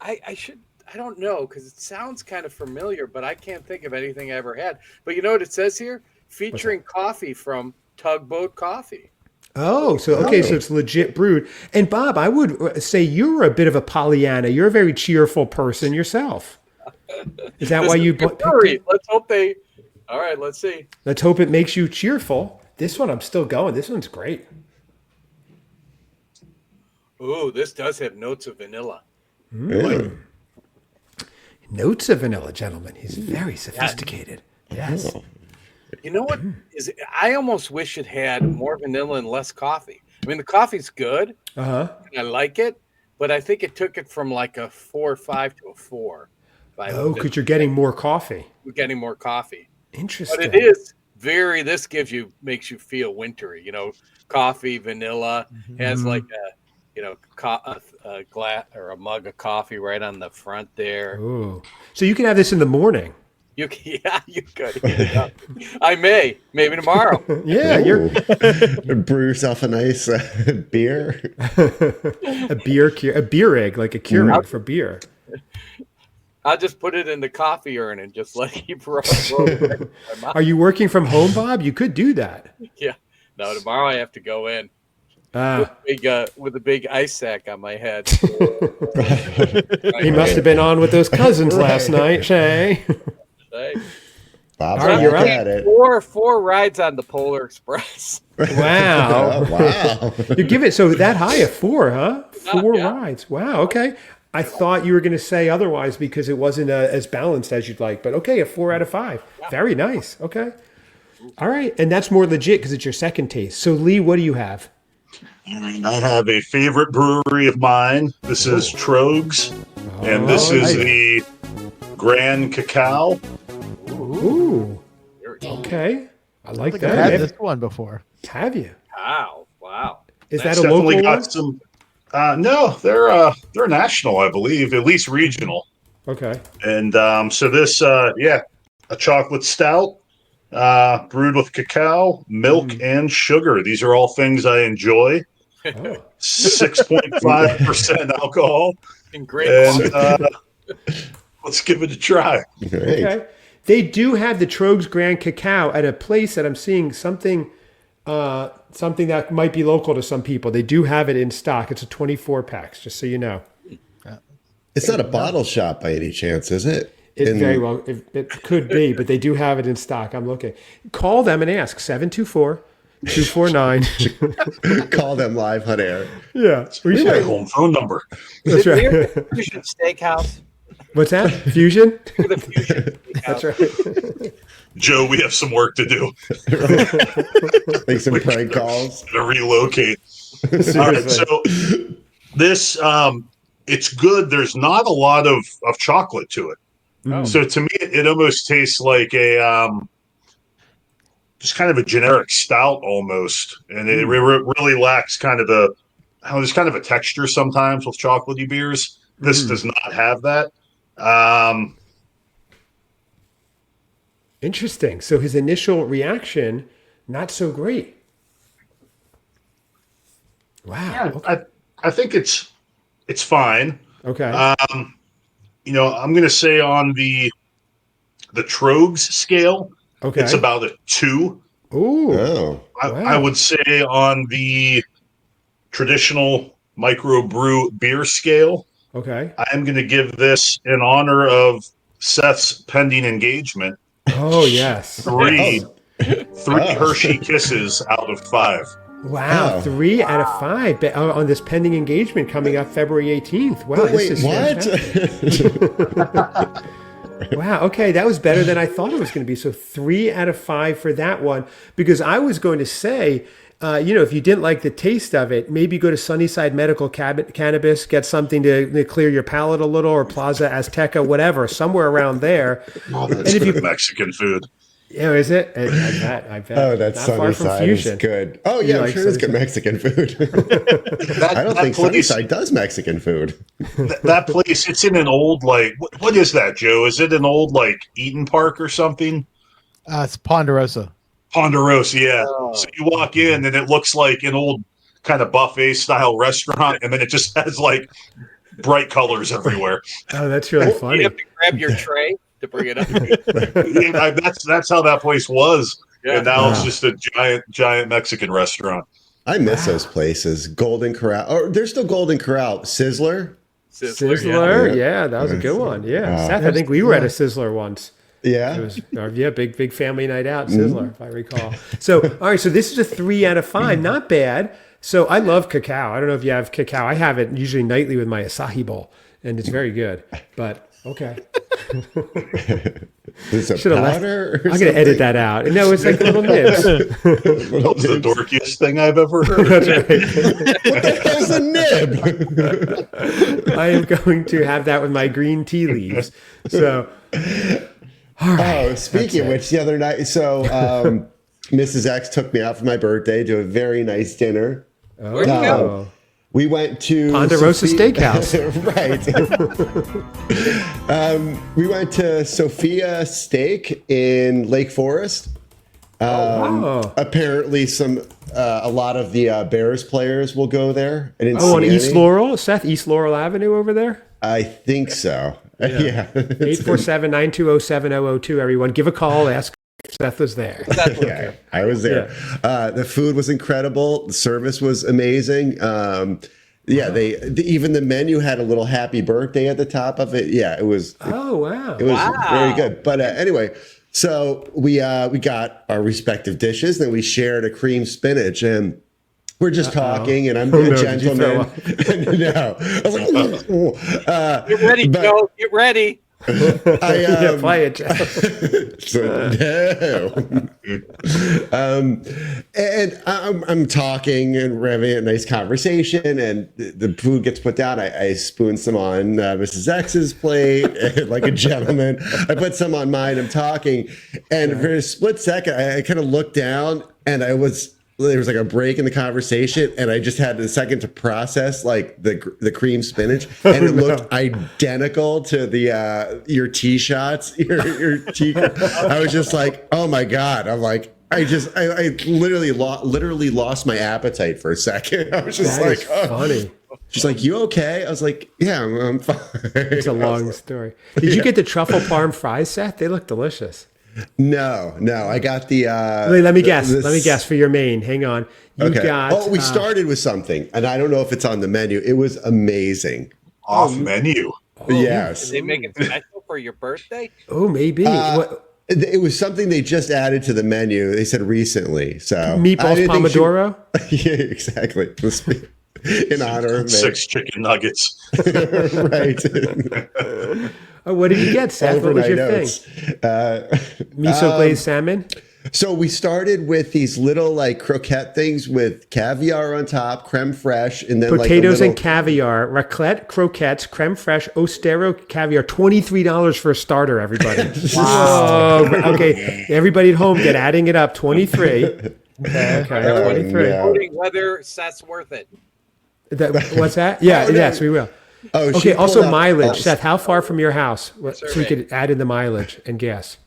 I should. I don't know because it sounds kind of familiar, but I can't think of anything I ever had. But you know what it says here? Featuring coffee from Tugboat Coffee. Oh, so it's legit brewed. And Bob, I would say you're a bit of a Pollyanna. You're a very cheerful person yourself. Is that why you picked it? Let's hope they. All right, let's see. Let's hope it makes you cheerful. This one, I'm still going. This one's great. Ooh, this does have notes of vanilla. Notes of vanilla, gentlemen. He's very sophisticated. Yes. You know what? I almost wish it had more vanilla and less coffee. I mean, the coffee's good. Uh-huh. I like it, but I think it took it from like a 4 or 5 to a 4. Oh, because you're getting more coffee. We're getting more coffee. Interesting. But it is makes you feel wintry. You know, coffee, vanilla has like a glass or a mug of coffee right on the front there. Ooh. So you can have this in the morning. You could. Maybe tomorrow. Yeah, brew yourself a nice beer. a beer egg, like a Keurig for beer. I'll just put it in the coffee urn and just let it keep rolling. Are you working from home, Bob? You could do that. Yeah. No, tomorrow I have to go in with a big ice sack on my head. He must have been on with those cousins last night, Shay. Bob's all right, you're up. at it. Four rides on the Polar Express. Wow. Wow. You give it so that high a 4, huh? 4 rides. Wow. Okay. I thought you were going to say otherwise because it wasn't as balanced as you'd like, but okay, a 4 out of 5. Yeah. Very nice. Okay. All right. And that's more legit because it's your second taste. So Lee, what do you have? I have a favorite brewery of mine. This is Trogs, and this is the Grand Cacao. Ooh. Okay. I like I've that. had this one before. Have you? Wow. Is that a local one? Some. No, they're national, I believe, at least regional. Okay. And so this, a chocolate stout, brewed with cacao, milk, and sugar. These are all things I enjoy. 6.5% alcohol. And let's give it a try. Great. Okay. They do have the Trogs Grand Cacao at a place that I'm seeing something that might be local to some people. They do have it in stock. It's a 24 packs, just so you know. It's not a bottle shop by any chance, is it? Very well. It could be, but they do have it in stock. I'm looking. Call them and ask 724-249. Call them live on air. Yeah. We should home phone number. That's right. Fusion Steakhouse. What's that? Fusion? The Fusion That's Steakhouse. right. Joe, we have some work to do. Make some prank calls. To relocate. All right, so this it's good. There's not a lot of chocolate to it. So to me, it almost tastes like a just kind of a generic stout almost, and it really lacks kind of there's kind of a texture sometimes with chocolatey beers. This does not have that. Interesting. So his initial reaction, not so great. Wow. Yeah, okay. I think it's fine. Okay. I'm going to say on the Trogs scale, Okay. it's about a 2. Ooh. Oh. I would say on the traditional microbrew beer scale, Okay. I'm going to give this in honor of Seth's pending engagement. Oh, yes. 3 Hershey Kisses out of 5. Wow. 3 out of 5 on this pending engagement coming up February 18th. Wow. Wait, this is what? fantastic. Wow. Okay. That was better than I thought it was going to be. So 3 out of 5 for that one, because I was going to say, if you didn't like the taste of it, maybe go to Sunnyside Medical Cannabis, get something to clear your palate a little, or Plaza Azteca, whatever, somewhere around there. Oh, that's good Mexican food. Yeah, is it? I bet. Oh, that's not far from Sunnyside is Fusion. good. Oh, yeah, I'm sure it's good Mexican food. I don't think Sunnyside does Mexican food. That place, it's in an old, what is that, Joe? Is it an old, Eden Park or something? It's Ponderosa. Ponderosa, yeah. So you walk in and it looks like an old kind of buffet style restaurant, and then it just has bright colors everywhere. Oh, that's really funny. You have to grab your tray to bring it up. That's how that place was, and now it's Wow. just a giant Mexican restaurant. I miss those places. Golden Corral. Oh, there's still Golden Corral. Sizzler. Sizzler, yeah, that was a good one. Yeah, Seth, I think we were at a Sizzler once. Yeah. It was big family night out, Sizzler, if I recall. So, all right, so this is a 3 out of 5, not bad. So I love cacao. I don't know if you have cacao. I have it usually nightly with my acai bowl, and it's very good. But okay, Is it should have left. powder? I'm gonna edit that out. No, it's like little nibs. That was the dorkiest thing I've ever heard. That's right. What the hell's a nib? I am going to have that with my green tea leaves. So, all right. Oh, speaking of which, the other night, so Mrs. X took me out for my birthday to a very nice dinner. Oh. We went to Ponderosa Steakhouse. Right. We went to Sophia Steak in Lake Forest. Apparently, a lot of the Bears players will go there. I didn't see on any. East Laurel, Seth, East Laurel Avenue over there. I think so. Yeah. 847-920-7002. Everyone, give a call. Ask if Seth was there. Yeah, I was there. The food was incredible. The service was amazing. Even the menu had a little happy birthday at the top of it. Yeah, it was. Oh wow! It was very good. But anyway, so we got our respective dishes, and we shared a cream spinach, and we're just talking, and I'm a gentleman. No, I was like, get ready, Joe. Get ready. Play it, Joe. And I'm talking, and we're having a nice conversation, and the food gets put down. I spoon some on Mrs. X's plate, like a gentleman. I put some on mine. I'm talking, and for a split second, I kind of looked down, and there was like a break in the conversation, and I just had a second to process like the cream spinach, and it looked identical to the your tea shots, your tea. I was just like, oh my God. I'm like, I literally lost my appetite for a second. I was just like, funny. She's like, you okay? I was like, yeah, I'm fine. It's a long story. Did you get the truffle parm fries, Seth? They look delicious. No, I got the. Let me guess for your main. Hang on. You got. We started with something, and I don't know if it's on the menu. It was amazing. Off menu. Yes. Did they make it special for your birthday? Oh, maybe. It was something they just added to the menu. They said recently. So meatballs pomodoro. Yeah, exactly. In honor of me. 6 chicken nuggets. Right. What did you get, Seth? What was your thing? Miso glazed salmon? So we started with these little like croquette things with caviar on top, creme fraiche, and then potatoes and caviar, raclette, croquettes, creme fraiche, Ostero caviar. $23 for a starter, everybody. Wow. Okay, everybody at home, get adding it up. 23. Okay. 23. Including whether Seth's worth it. What's that? Yeah, yes, we will. Oh, okay. Also, mileage, Seth. How far from your house? So we could add in the mileage and gas.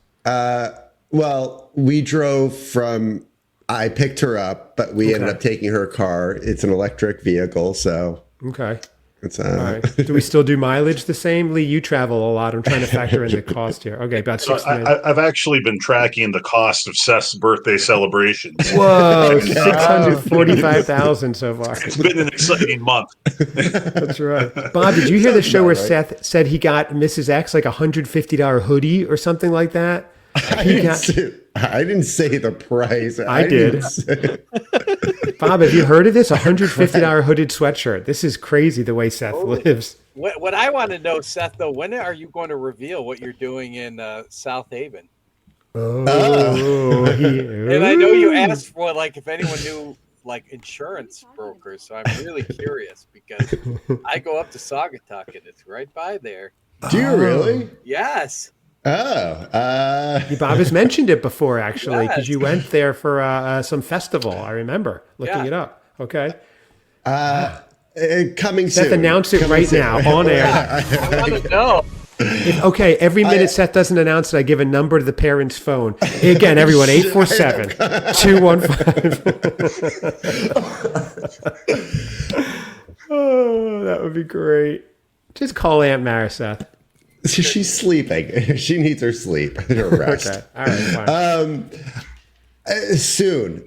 Well, we drove from. I picked her up, but we ended up taking her car. It's an electric vehicle, so okay. It's all right. Do we still do mileage the same? Lee, you travel a lot. I'm trying to factor in the cost here. Okay, about 6 minutes. I've actually been tracking the cost of Seth's birthday celebrations. Whoa, 645,000 so far. It's been an exciting month. That's right. Bob, did you hear the show where Seth said he got Mrs. X like $150 hoodie or something like that? I didn't say the price. I did. Bob, have you heard of this? $150 hooded sweatshirt. This is crazy the way Seth lives. What I want to know, Seth, though, when are you going to reveal what you're doing in South Haven? And I know you asked for like if anyone knew like insurance brokers, so I'm really curious because I go up to Saugatuck and it's right by there. Do you really? Yes. Bob has mentioned it before, actually, because you went there for some festival. I remember looking it up. Okay. Coming Seth, soon. announce it right now on air. I want to know. Okay, every minute Seth doesn't announce it, I give a number to the parent's phone. Again, everyone, 847-215. Oh, that would be great. Just call Aunt Mara, Seth. She's sleeping. She needs her sleep, her rest. Okay. All right, fine. Soon.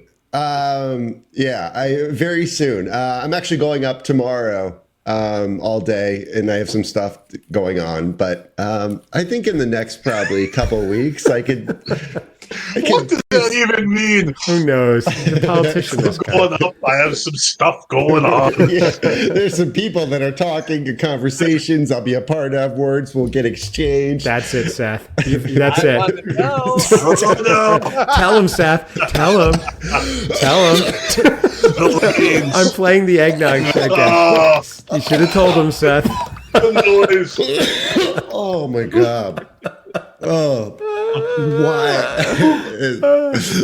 Very soon. I'm actually going up tomorrow all day, and I have some stuff going on. But I think in the next probably couple of weeks, I could. What does that even mean? Who knows? The politician is going up. I have some stuff going on. Yeah, there's some people that are talking, conversations I'll be a part of. Words will get exchanged. That's it, Seth. That's it. No. Tell him, Seth. Tell him. I'm playing the eggnog again. You should have told him, Seth. Oh my God. Oh, why?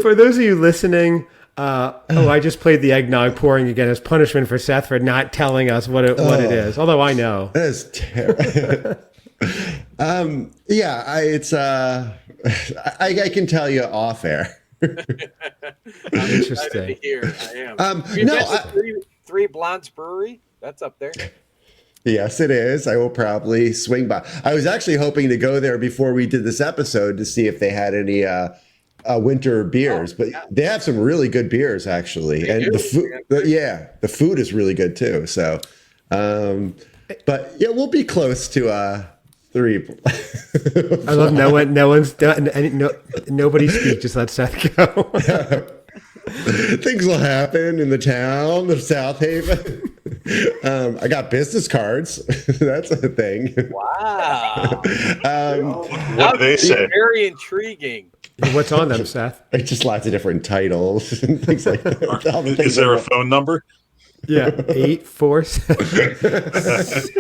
For those of you listening, I just played the eggnog pouring again as punishment for Seth for not telling us what it is. Although I know. That is terrible. I can tell you off air. Interesting. Here I am. Three Blondes Brewery. That's up there. Yes, it is. I will probably swing by. I was actually hoping to go there before we did this episode to see if they had any winter beers, but they have some really good beers actually, and the food. The food is really good too. So, but yeah, we'll be close to 3. I love nobody's speak. Just let Seth go. Things will happen in the town of South Haven. I got business cards. That's a thing. Wow. What do they say? Very intriguing. What's on them, Seth? Just lots of different titles and things like that. Is there a phone number? Yeah, 84.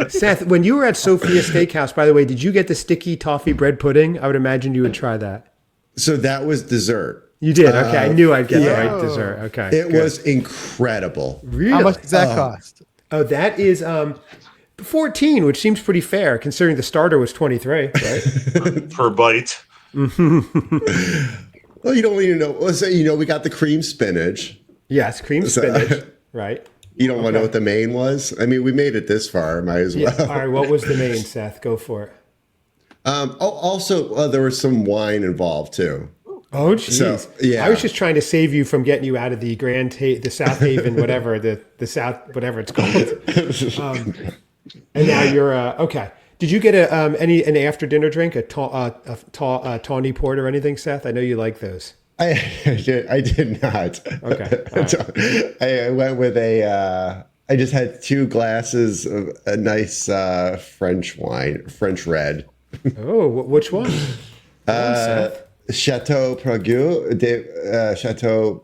Seth, when you were at Sophia Steakhouse, by the way, did you get the sticky toffee bread pudding? I would imagine you would try that. So that was dessert. You did? Okay. I knew I'd get the right dessert. Okay. It was incredible. Really? How much does that cost? Oh, that is 14, which seems pretty fair considering the starter was 23, right? Per bite. Well, you don't even know. Well, so, we got the cream spinach. Yes, cream spinach, right? You don't want to know what the main was? I mean, we made it this far. Might as well. Yeah. All right. What was the main, Seth? Go for it. Also, there was some wine involved too. Oh, jeez. So, yeah. I was just trying to save you from getting you out of the the South Haven, whatever, the South, whatever it's called. And now you're, okay. Did you get an after dinner drink, a tawny port or anything, Seth? I know you like those. I did not. Okay. Right. I went with I just had 2 glasses of a nice French wine, French red. Oh, which one? Chateau Prague, Chateau.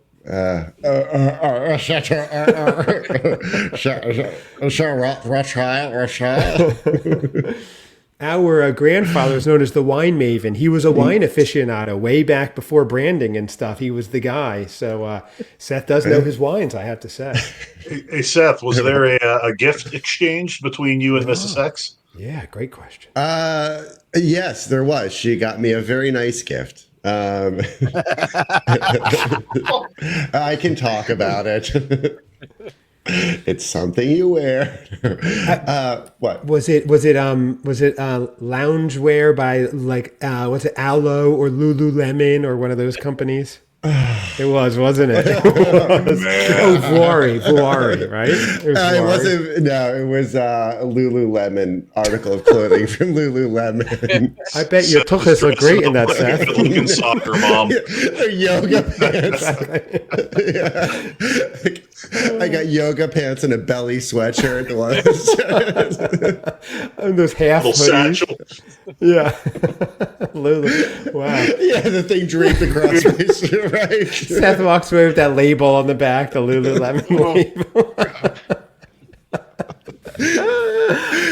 Our grandfather is known as the wine maven. He was a wine aficionado way back before branding and stuff. He was the guy. So Seth does know his wines, I have to say. Hey Seth, was there a gift exchange between you and Mrs. X? Yeah, great question. Yes, there was. She got me a very nice gift. I can talk about it. It's something you wear. What was it? Was it loungewear by was it Aloe or Lululemon or one of those companies? It was, wasn't it? It was. Oh, Vuari, right? It wasn't. No, it was a Lululemon article of clothing from Lululemon. I bet your tuchus look great in that, Seth. Looking soccer mom. They're yoga pants. I got yoga pants and a belly sweatshirt. And those half hoodies. Satchel. Yeah. Lulu. Wow. Yeah, the thing draped across my shirt. Right. Seth walks away with that label on the back, the Lululemon label.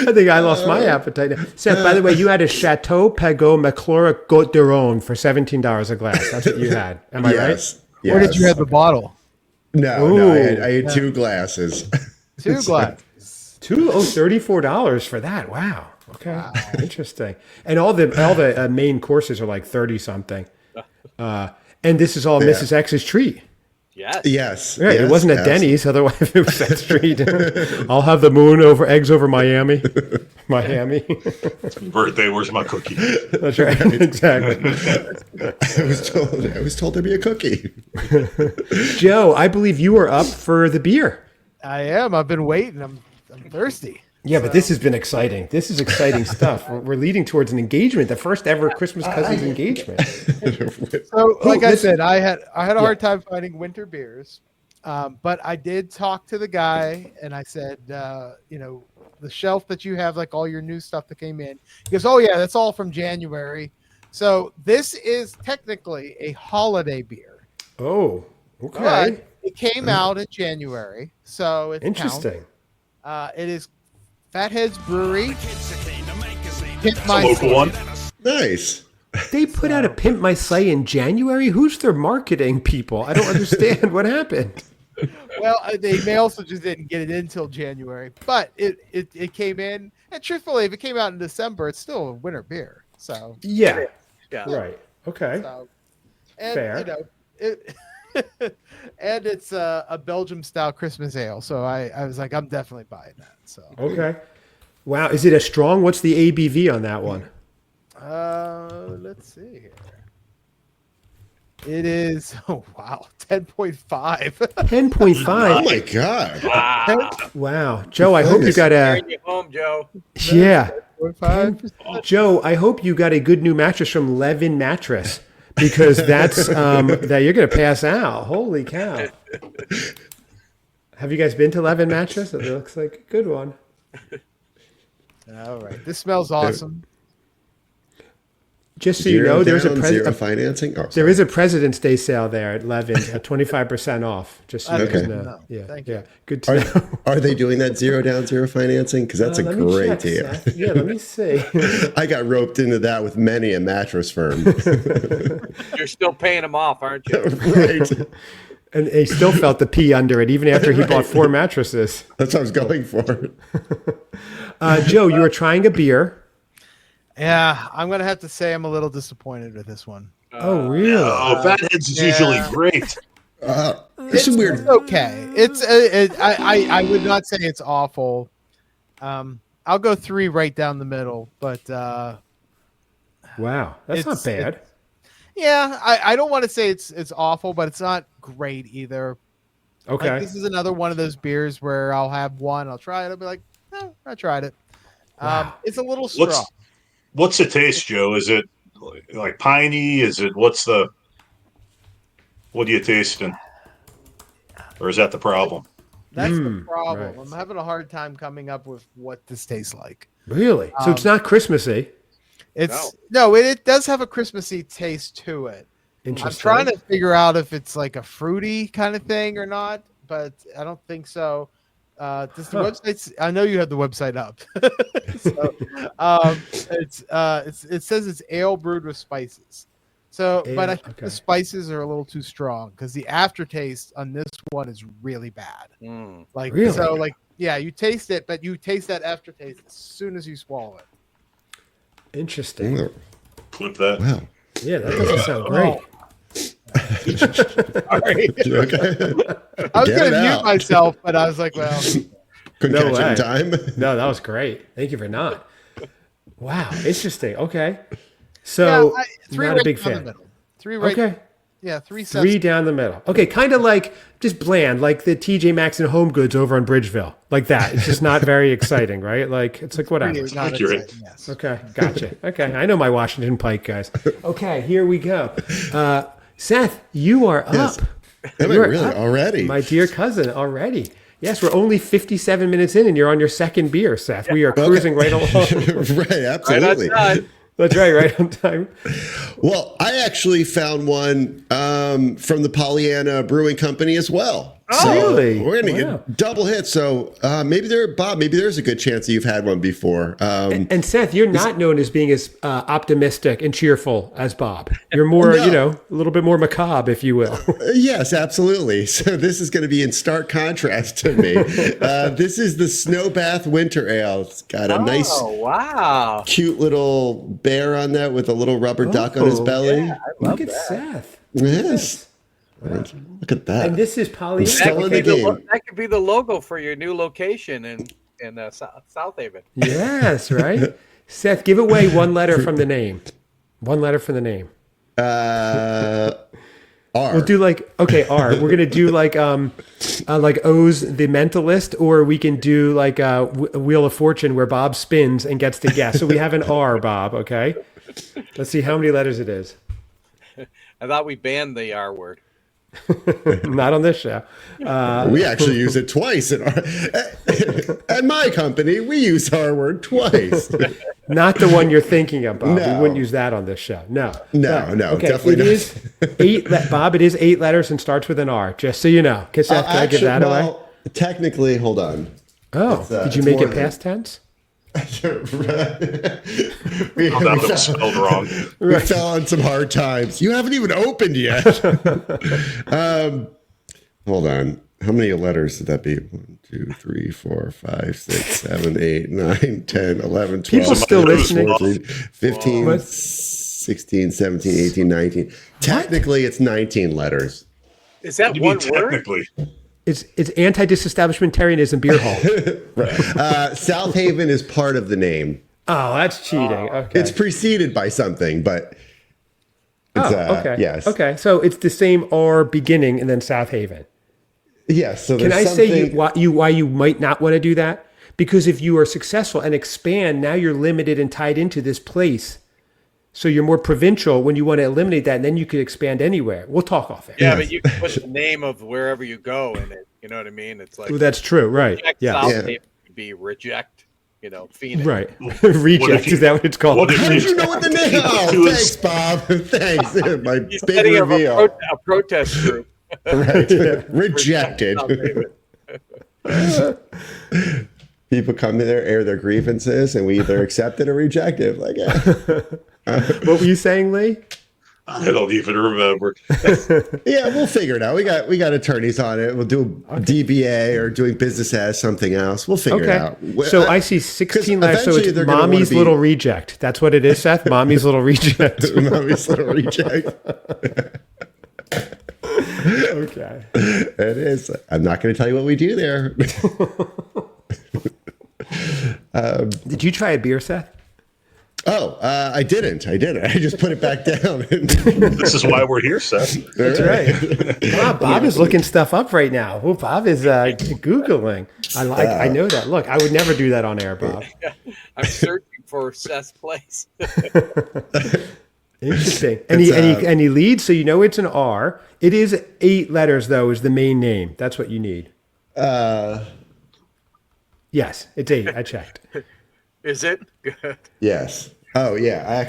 I think I lost my appetite. Seth, by the way, you had a Chateau Pagot Maclora Côte d'Aron for $17 a glass. That's what you had. Am I right? Yes. Or did you have the bottle? No, I had 2 glasses. 2 glasses. $34 for that. Wow. Okay. Wow. Interesting. And all the main courses are like 30 something. And this is all Mrs. X's treat. Yes. Right, it wasn't at Denny's, otherwise it was that street. I'll have the moon over eggs over Miami. Birthday, where's my cookie? That's right. Exactly. I was told there'd be a cookie. Joe, I believe you are up for the beer. I am. I've been waiting. I'm thirsty. Yeah, but this has been exciting. This is exciting stuff. We're leading towards an engagement, the first ever Christmas Cousins engagement. So, like I said, I had a hard time finding winter beers, but I did talk to the guy, and I said, the shelf that you have, like all your new stuff that came in. He goes, "Oh yeah, that's all from January." So this is technically a holiday beer. Oh, okay. But it came out in January, so it's interesting. It is Fatheads Brewery. It's a local one. Nice. They put out a Pimp My Sleigh in January? Who's their marketing people? I don't understand what happened. Well, they also just didn't get it in until January, but it came in. And truthfully, if it came out in December, it's still a winter beer. So Yeah. Yeah. Right. Okay. So, and Fair. you know, and it's a Belgium style Christmas ale. So I was like, I'm definitely buying that. So Okay. Wow. Is it a strong? What's the ABV on that one? let's see here. It is 10.5. 10.5. Oh my God. Wow. Joe, I hope you got Carrying you home, Joe. yeah. 10.5. Joe, I hope you got a good new mattress from Levin Mattress because that's that you're going to pass out. Holy cow. Have you guys been to Levin Mattress? It looks like a good one. All right. This smells awesome. Just so you know, there's zero financing. Oh, there is a President's Day sale there at Levin's at 25% off. Just so you Okay. guys know. No, Yeah, thank yeah. you. Good to know. Are they doing that zero down, zero financing? Because that's a Let me great check, deal. Seth. Yeah, let me see. I got roped into that with many a mattress firm. You're still paying them off, aren't you? Right. And he still felt the pee under it, even after he bought 4 mattresses. That's what I was going for. Joe, you were trying a beer. Yeah, I'm gonna have to say I'm a little disappointed with this one. Oh, really? Oh, Fatheads is usually great. There's some weird. It's okay. I would not say it's awful. I'll go 3 right down the middle, but Wow, that's not bad. yeah, I don't want to say it's awful, but it's not great either. Okay. Like, this is another one of those beers where I'll have one, I'll try it, I'll be like, I tried it. Wow. It's a little strong. What's the taste, Joe? Is it like piney? Is it what are you tasting? Or is that the problem? That's the problem. right. I'm having a hard time coming up with what this tastes like. Really? So it's not Christmassy. It's no, it does have a Christmassy taste to it. Interesting. I'm trying to figure out if it's like a fruity kind of thing or not, but I don't think so. Does the website? I know you have the website up. So, it says it's ale brewed with spices. So, but I think the spices are a little too strong because the aftertaste on this one is really bad. Like Really? so, like yeah, you taste it, but you taste that aftertaste as soon as you swallow it. Interesting. Clip that. Wow. Yeah, that doesn't sound great. Sorry. Okay. I was Get going it to mute out. myself, but I was like, well, Couldn't No catch it in way. time. No, that was great. Thank you for not. Wow, interesting. Okay. So, yeah, 3 not right a big down the fan. middle. 3 right. Okay. Yeah, 3 3 cents. down the middle. Okay, kind of like just bland, like the TJ Maxx and Home Goods over on Bridgeville. Like that. It's just not very exciting, right? Like, it's like whatever. Really not Accurate. exciting, yes. Okay, gotcha. Okay, I know my Washington Pike, guys. Okay, here we go. Seth, you are Yes. up. Am I You're really up, already? my dear cousin, already. Yes, we're only 57 minutes in, and you're on your second beer, Seth. We are cruising right along. Right, absolutely. That's right on time. Well, I actually found one from the Pollyanna Brewing Company as well. Oh, really? We're going to Wow. get double hit. So maybe there's a good chance that you've had one before. And Seth, you're not known as being as optimistic and cheerful as Bob. You're more, No. a little bit more macabre, if you will. Yes, absolutely. So this is going to be in stark contrast to me. This is the Snow Bath Winter Ale. It's got a nice, wow. cute little bear on that with a little rubber duck on his belly. Look at Seth. Yes. Look at that. And this is Pollyanna. Still in the game. That could be the logo for your new location in South Haven. Yes, right? Seth, give away one letter from the name. One letter from the name. R. We'll do R. We're gonna do like O's The Mentalist, or we can do like Wheel of Fortune where Bob spins and gets to guess. So we have an R, Bob. Okay. Let's see how many letters it is. I thought we banned the R word. Not on this show. We actually use it twice at my company. We use our word twice. Not the one you're thinking of, Bob. No. We wouldn't use that on this show. No, Okay, definitely it not. is 8. Bob, it is 8 letters and starts with an R. Just so you know. Seth, can I give that away? Technically, hold on. Oh, it's, did you it's make more it than- past tense? we, Found out it was spelled wrong. we fell on some hard times. You haven't even opened yet. Hold on. How many letters did that be? 1, 2, 3, 4, 5, 6, 7, 8, 9, 10, 11, 12, People still 13, listening? 14, 15, What? 16, 17, 18, 19. Technically, it's 19 letters. Is that What do you mean one word? technically? It's anti-disestablishmentarianism beer hall. South Haven is part of the name. Oh, that's cheating. Okay. It's preceded by something, but it's, okay. yes. Okay. So it's the same R beginning and then South Haven. Yes. So Can there's I say something- why you might not want to do that? Because if you are successful and expand, now you're limited and tied into this place. So you're more provincial when you want to eliminate that, and then you could expand anywhere. We'll talk off it. Yeah, but you can put the name of wherever you go in it. You know what I mean? It's like Well, that's true, right? reject Yeah, South Yeah. Haven would be reject. Phoenix. right. Reject you- is that what it's called? what if How did you know what the name? Oh, To thanks, us- Bob. Thanks. My He's big setting up reveal. a protest group. Right. Rejected. South Haven. People come to there, air their grievances, and we either accept it or reject it. Like, What were you saying, Lee? I don't even remember. yeah, we'll figure it out. We got attorneys on it. We'll do DBA or doing business as something else. We'll figure it out. So I see 16 letters. So eventually it's they're gonna wanna Mommy's be- Little Reject. That's what it is, Seth? Mommy's Little Reject. Mommy's little reject. Okay. It is. I'm not going to tell you what we do there. Did you try a beer, Seth? Oh, I didn't. I just put it back down. This is why we're here, Seth. That's right. Bob is looking stuff up right now. Oh, Bob is Googling. I know that. Look, I would never do that on air, Bob. I'm searching for Seth's place. Interesting. Any leads? So you know it's an R. It is 8 letters, though, is the main name. That's what you need. Yes, it's 8. I checked. Is it? Good. Yes. Oh, yeah. I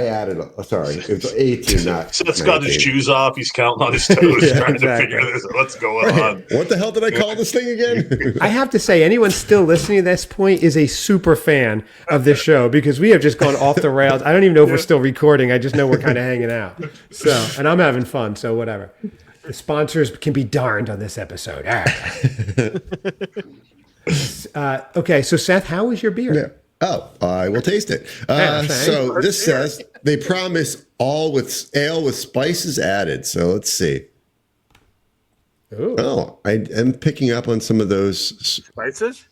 added. Sorry, it was 18, not. Seth's got his 19. shoes off. He's counting on his toes, Yeah, trying exactly. to figure this out. What's going on. What the hell did I call this thing again? I have to say, anyone still listening to this point is a super fan of this show because we have just gone off the rails. I don't even know if we're still recording. I just know we're kind of hanging out. So, and I'm having fun. So whatever. The sponsors can be darned on this episode. All right. Okay. So Seth, how was your beer? Yeah. Oh, I will taste it. thanks. So this says they promise ale with spices added. So let's see. Ooh. Oh, I am picking up on some of those. Spices?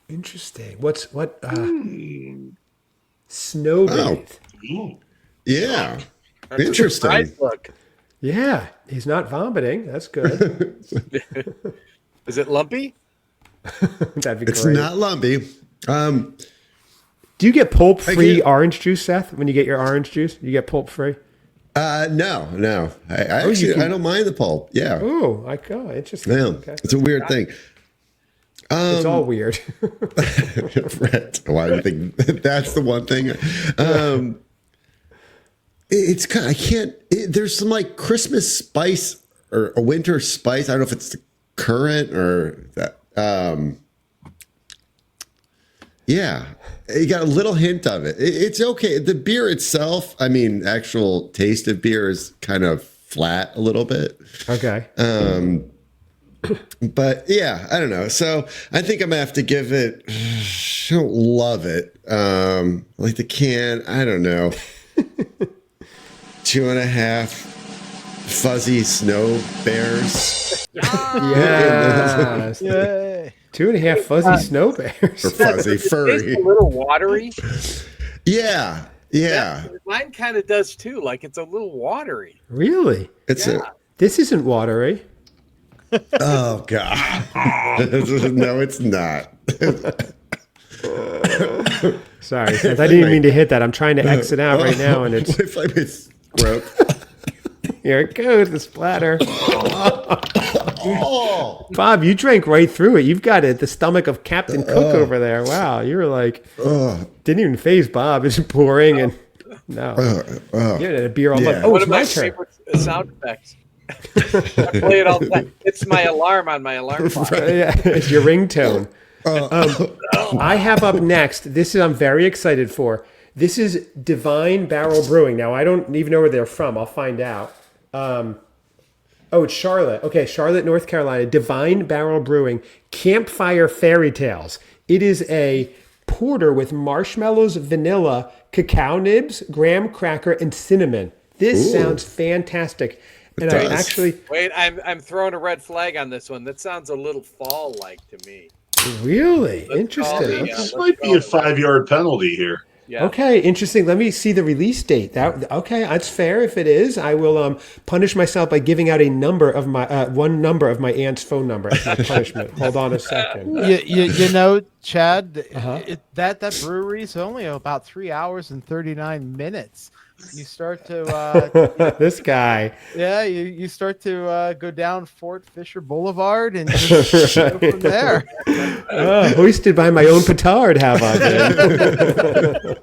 Interesting. What? Snow bathe. Ooh. Yeah. That's a Interesting. surprise look. Yeah, he's not vomiting. That's good. Is it lumpy? That'd be It's great. not lumpy. Do you get pulp-free get- orange juice, Seth? When you get your orange juice, you get pulp-free. No. I actually I don't mind the pulp. Yeah. Oh, interesting. Yeah. Okay. It's a weird thing. It's all weird. Right. Why do you think that's the one thing? It's kind of, I can't, there's some like Christmas spice or a winter spice. I don't know if it's the currant or that. Yeah, you got a little hint of it. It's okay. The beer itself, I mean, actual taste of beer is kind of flat a little bit. Okay. But yeah, I don't know. So I think I'm gonna have to give it. I don't love it. Like the can. I don't know. 2.5 fuzzy snow bears Yes. Yay. 2.5 fuzzy snow bears. or fuzzy It's furry. a little watery. Yeah. Mine kind of does too. Like it's a little watery. Really? It's Yeah. This isn't watery. oh god. No, it's not. Sorry, Seth. I didn't mean to hit that. I'm trying to exit out right now, and it's What if I miss throat? here it goes. The splatter. Oh. Bob, you drank right through it. You've got it. The stomach of Captain Cook over there. Wow, you were like, didn't even phase Bob. It's pouring and no, you had a beer all Yeah. month. Oh, One it's of my my turn. favorite sound effects. I play it all the time. It's my alarm on my alarm clock. Yeah, it's your ringtone. I have up next. This is I'm very excited for. This is Divine Barrel Brewing. Now I don't even know where they're from. I'll find out. It's Charlotte. Okay, Charlotte, North Carolina. Divine Barrel Brewing Campfire Fairy Tales. It is a porter with marshmallows, vanilla, cacao nibs, graham cracker, and cinnamon. This sounds fantastic. And I actually wait. I'm throwing a red flag on this one. That sounds a little fall-like to me. Really interesting. This might be a 5-yard penalty here. Yeah. Okay, interesting. Let me see the release date. Okay, that's fair. If it is, I will punish myself by giving out a number of my one number of my aunt's phone number as my punishment. Hold on a second. You know, Chad, that brewery is only about 3 hours and 39 minutes. You start to this guy. Yeah, you start to go down Fort Fisher Boulevard and just go from there. Hoisted by my own petard, have I been?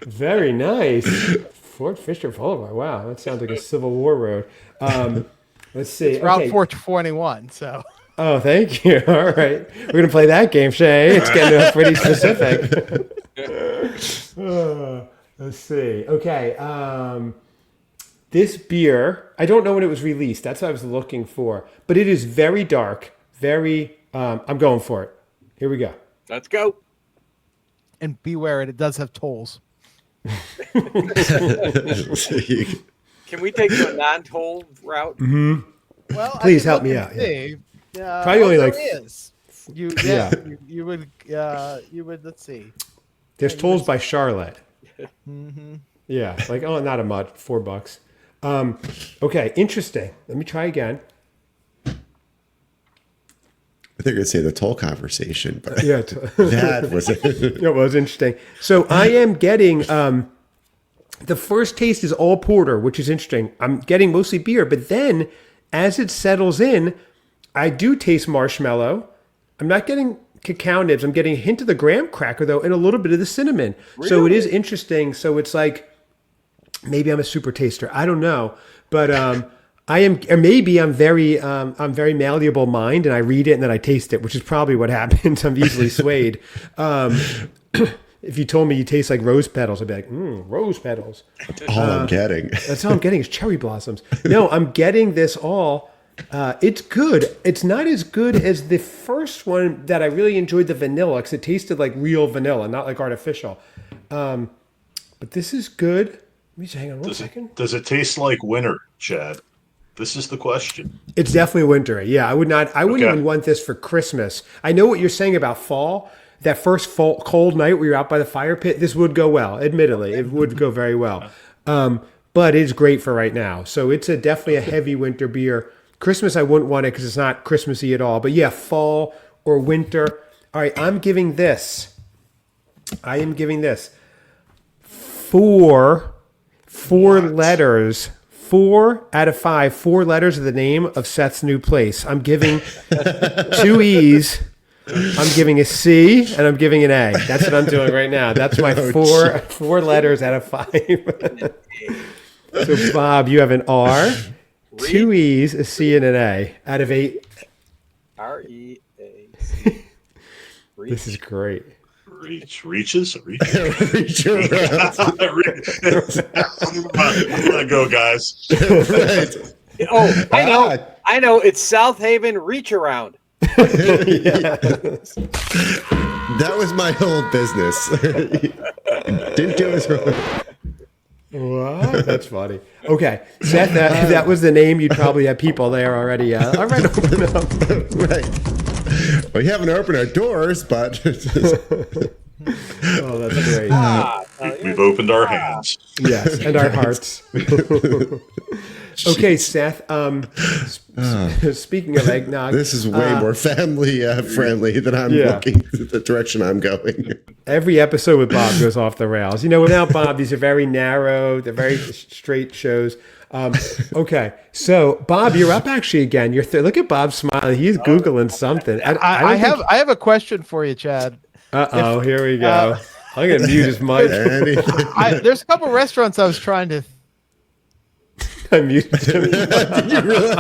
Very nice. Fort Fisher Boulevard. Wow, that sounds like a Civil War road. Let's see. It's Route 421, so. Oh, thank you. All right. We're going to play that game, Shay. It's getting pretty specific. Let's see. Okay. This beer, I don't know when it was released. That's what I was looking for. But it is very dark. I'm going for it. Here we go. Let's go. And beware it does have tolls. Can we take a non-toll route? Mm-hmm. Well, please help me out. Probably only like you would let's see. There's tolls by Charlotte. Mm-hmm. Yeah, like not a much, $4. Okay, interesting. Let me try again. I think I'd say the toll conversation, but yeah, that was it was interesting. So I am getting the first taste is all porter, which is interesting. I'm getting mostly beer, but then as it settles in, I do taste marshmallow. I'm not getting cacao nibs. I'm getting a hint of the graham cracker though, and a little bit of the cinnamon. Really? So it is interesting. So it's like maybe I'm a super taster. I don't know, but I am, or maybe I'm very malleable mind, and I read it and then I taste it, which is probably what happens. I'm easily swayed. If you told me you taste like rose petals, I'd be like, rose petals. That's all I'm getting. That's all I'm getting is cherry blossoms. No, I'm getting this all. It's good. It's not as good as the first one that I really enjoyed, the vanilla, because it tasted like real vanilla, not like artificial. But this is good. Let me just hang on one second. Does it taste like winter, Chad? This is the question. It's definitely wintry. Yeah, I wouldn't even want this for Christmas. I know what you're saying about fall. That first fall, cold night where you're out by the fire pit, this would go well. Admittedly, it would go very well. But it's great for right now. So it's definitely a heavy winter beer. Christmas, I wouldn't want it because it's not Christmassy at all. But yeah, fall or winter. All right, I am giving this four letters. 4 out of 5. 4 letters of the name of Seth's new place. I'm giving 2 E's. I'm giving a C and I'm giving an A. That's what I'm doing right now. That's my four letters out of 5. So Bob, you have an R, 2 E's, a C, and an A out of 8. R-E-A-C. This is great. Reaches. Reach around. Let go, guys. Right. Oh, I know. It's South Haven Reach Around. Yes. That was my old business. Didn't do as wrong. What? That's funny. Okay, Seth, that was the name. You'd probably have people there already. All right, open up. Right. We haven't opened our doors, but. Oh, that's great. We've opened our hands. Yes, and our hearts. Okay, Seth. Speaking of eggnog, this is way more family friendly than I'm looking the direction I'm going. Every episode with Bob goes off the rails. Without Bob, these are very narrow. They're very straight shows. Okay, so Bob, you're up actually again. Look at Bob smiling. He's Googling something. I have a question for you, Chad. Here we go. I'm going to mute his mic. There's a couple restaurants I was trying to... I muted him. Did you really?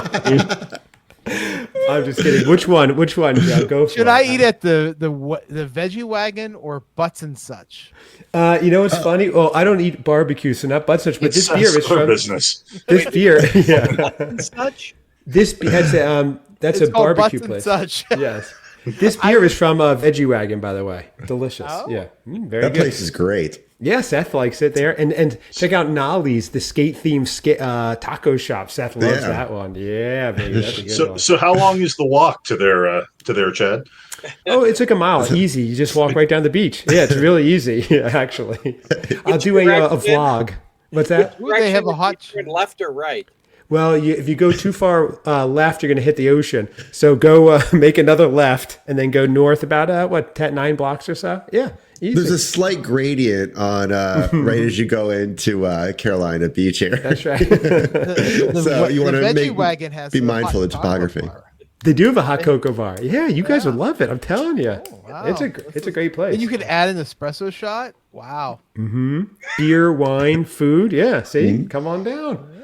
I'm just kidding. Which one? Joe? Go for it. Should I eat at the veggie wagon or butts and such? You know what's funny? Well, I don't eat barbecue, so not butt such. But this beer is from business. This beer, yeah. Such. That's It's a called barbecue Butts and place. Such. Yes. This beer is from Veggie Wagon, by the way. Delicious. Oh. Yeah. Very That good. place is great. Yeah, Seth likes it there. And check out Nolly's, the skate-themed taco shop. Seth loves that one. Yeah, baby. That's a good one. So how long is the walk to their Chad? Oh, it took a mile. Easy. You just walk right down the beach. Yeah, it's really easy, actually. I'll do a vlog. What's that? Ooh, they have a hot. Turn left or right. Well, if you go too far left, you're going to hit the ocean. So go make another left and then go north about, 9 blocks or so? Yeah, easy. There's a slight gradient on right as you go into Carolina Beach here. That's right. So you want to be a mindful hot of topography. taco bar. They do have a hot cocoa bar. Yeah, you guys would love it. I'm telling you. Oh, wow. It's a great place. And you can add an espresso shot. Wow. Beer, wine, food. Yeah, see? Come on down.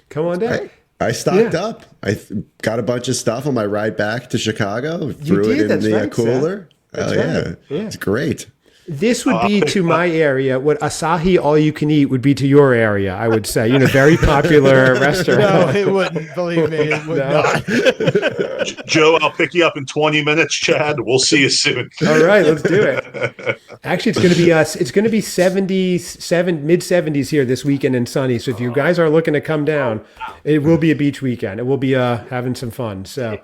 Come on down. I stocked up. I got a bunch of stuff on my ride back to Chicago. Threw it in the cooler. That's Oh right. yeah, it's great. This would be to my area what Asahi All You Can Eat would be to your area, I would say. Very popular restaurant. No, it wouldn't. Believe me, it would not. Joe, I'll pick you up in 20 minutes, Chad. We'll see you soon. All right, let's do it. Actually, it's going to be 77 mid 70s here this weekend and sunny. So if you guys are looking to come down, it will be a beach weekend. It will be having some fun. So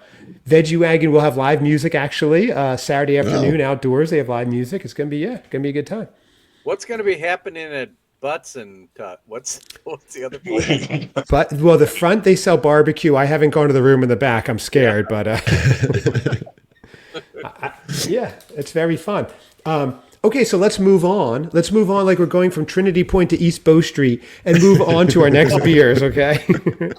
Veggie Wagon will have live music actually Saturday afternoon outdoors. They have live music. It's going to be a good time. What's going to be happening at Butts and what's the other place? But the front they sell barbecue. I haven't gone to the room in the back. I'm scared, but yeah, it's very fun. Okay, so let's move on. Let's move on like we're going from Trinity Point to East Bow Street and move on to our next beers, okay?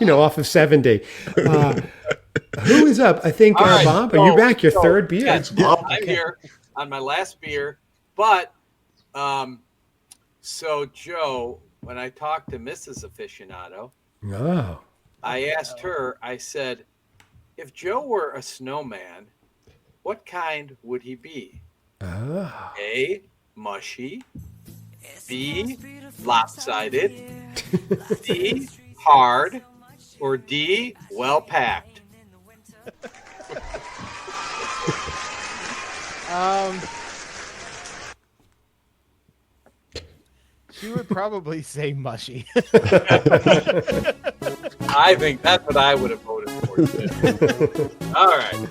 Off of 70. Who is up? I think, All right, Bob, are you back? Your third beer? Yes, I'm here on my last beer. But, so Joe, when I talked to Mrs. Aficionado, I asked her, I said, if Joe were a snowman, what kind would he be? A, mushy. B, lopsided. C, hard. Or D, well packed. She would probably say mushy. I think that's what I would have voted for. All right.